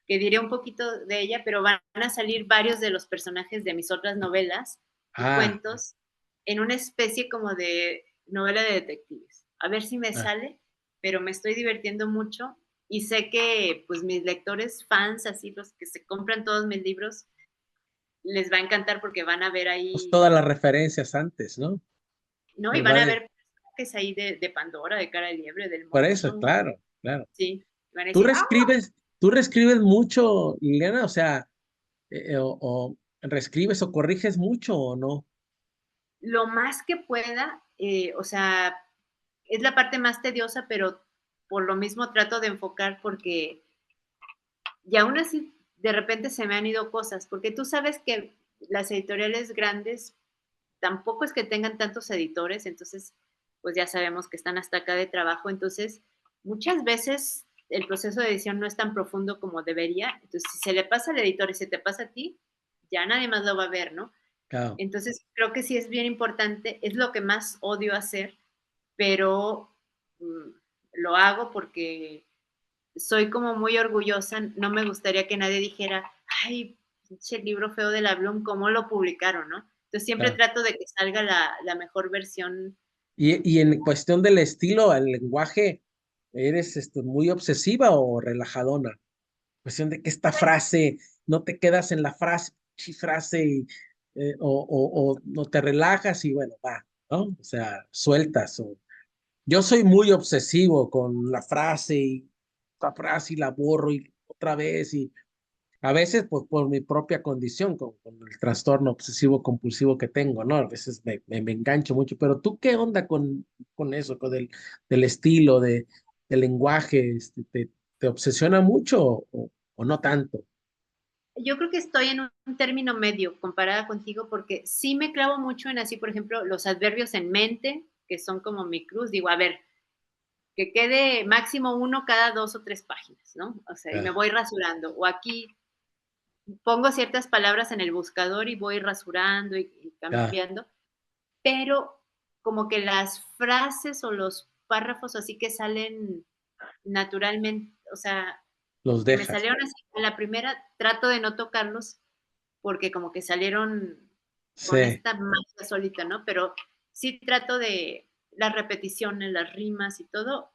que diré un poquito de ella, pero van a salir varios de los personajes de mis otras novelas y Ah, cuentos en una especie como de novela de detectives. A ver si me ah, sale, pero me estoy divirtiendo mucho y sé que pues mis lectores, fans, así los que se compran todos mis libros, les va a encantar porque van a ver pues ahí, todas las referencias antes, ¿no? ¿no? Y Les van va a de, ver personajes ahí de Pandora, de Cara de Liebre, del por eso, monstruo, claro, claro. sí. Y van a ¿Tú decir, ¡ah! reescribes, tú reescribes mucho, Liliana? O sea, o reescribes o corriges mucho o no? Lo más que pueda, o sea, es la parte más tediosa, pero por lo mismo trato de enfocar porque y aún así de repente se me han ido cosas, porque tú sabes que las editoriales grandes tampoco es que tengan tantos editores, entonces pues ya sabemos que están hasta acá de trabajo, entonces muchas veces el proceso de edición no es tan profundo como debería, entonces si se le pasa al editor y se te pasa a ti, ya nadie más lo va a ver, ¿no? Claro. Entonces creo que sí es bien importante, es lo que más odio hacer, pero lo hago porque soy como muy orgullosa, no me gustaría que nadie dijera, ay, pinche libro feo de la Bloom, ¿cómo lo publicaron, no? Entonces siempre Claro. trato de que salga la mejor versión. Y en cuestión del estilo, el lenguaje, ¿eres muy obsesiva o relajadona? Cuestión de que esta frase, no te quedas en la frase, frase, o no te relajas y bueno, va, ¿no? O sea, sueltas. Yo soy muy obsesivo con la frase y la frase y la borro y otra vez y a veces pues por mi propia condición, con el trastorno obsesivo compulsivo que tengo, ¿no? A veces me engancho mucho, pero ¿tú qué onda con eso, del estilo, del lenguaje? ¿Te obsesiona mucho o no tanto? Yo creo que estoy en un término medio comparada contigo porque sí me clavo mucho en así, por ejemplo, los adverbios en mente, que son como mi cruz, digo, a ver, que quede máximo uno cada 2 o 3 páginas, ¿no? O sea, y me Ah, voy rasurando. O aquí pongo ciertas palabras en el buscador y voy rasurando y ya, cambiando, pero como que las frases o los párrafos así que salen naturalmente, o sea, los que me dejas. salieron así, a la primera trato de no tocarlos porque como que salieron con Sí, esta magia solita, ¿no? Pero sí trato de las repeticiones, las rimas y todo,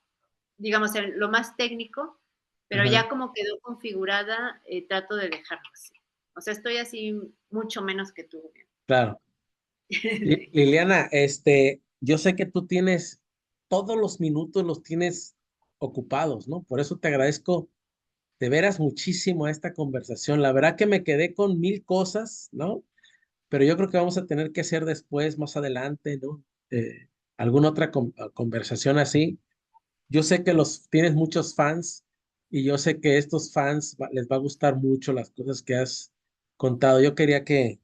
digamos, lo más técnico, pero ajá, ya como quedó configurada, trato de dejarlo así. O sea, estoy así mucho menos que tú. claro. Sí. Liliana, yo sé que tú tienes, todos los minutos los tienes ocupados, ¿no? Por eso te agradezco de veras muchísimo esta conversación. La verdad que me quedé con mil cosas, ¿no? Pero yo creo que vamos a tener que hacer después, más adelante, ¿no? Alguna otra conversación así. Yo sé que tienes muchos fans y yo sé que estos fans les va a gustar mucho las cosas que has contado. Yo quería que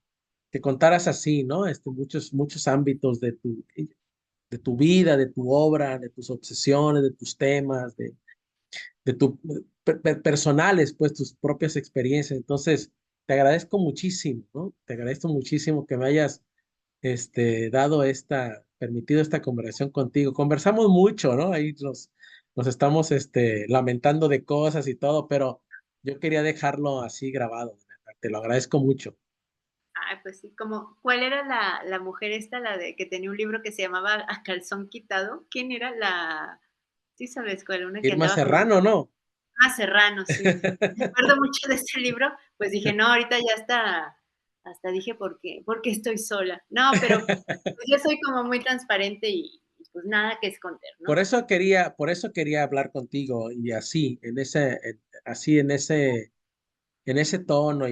contaras así, ¿no? Muchos ámbitos de tu vida, de tu obra, de tus obsesiones, de tus temas, de tu personales, pues tus propias experiencias. Entonces, te agradezco muchísimo, ¿no? Te agradezco muchísimo que me hayas permitido esta conversación contigo. Conversamos mucho, ¿no? Ahí nos estamos lamentando de cosas y todo, pero yo quería dejarlo así grabado, de verdad. Te lo agradezco mucho. Ay, pues sí, como, ¿cuál era la mujer esta, la de que tenía un libro que se llamaba A Calzón Quitado? ¿Quién era la? Sí sabes cuál, una que Irma andaba con Serrano, ¿no? Serrano, sí. Me acuerdo mucho de ese libro, pues dije, no, ahorita ya hasta dije, ¿por qué estoy sola? No, pero pues yo soy como muy transparente y pues nada que esconder, ¿no? Por eso quería hablar contigo y así, así en ese tono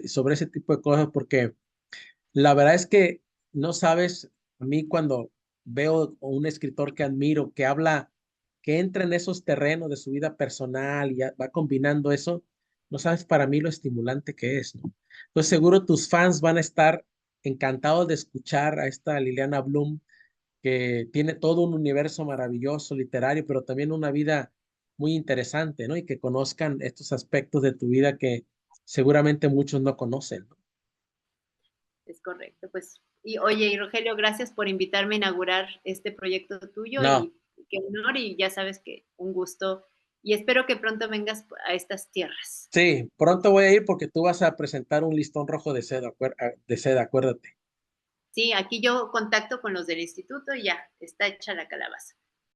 sobre ese tipo de cosas, porque la verdad es que no sabes, a mí cuando veo a un escritor que admiro, que habla, que entra en esos terrenos de su vida personal y va combinando eso, no sabes para mí lo estimulante que es, ¿no? Entonces seguro tus fans van a estar encantados de escuchar a esta Liliana Bloom, que tiene todo un universo maravilloso literario, pero también una vida muy interesante, ¿no? Y que conozcan estos aspectos de tu vida que seguramente muchos no conocen, ¿no? Es correcto, pues. Y oye, y Rogelio, gracias por invitarme a inaugurar este proyecto tuyo No. y qué honor y ya sabes que un gusto y espero que pronto vengas a estas tierras. Sí, pronto voy a ir porque tú vas a presentar un listón rojo de seda, acuérdate. Sí, aquí yo contacto con los del instituto y ya, está hecha la calabaza.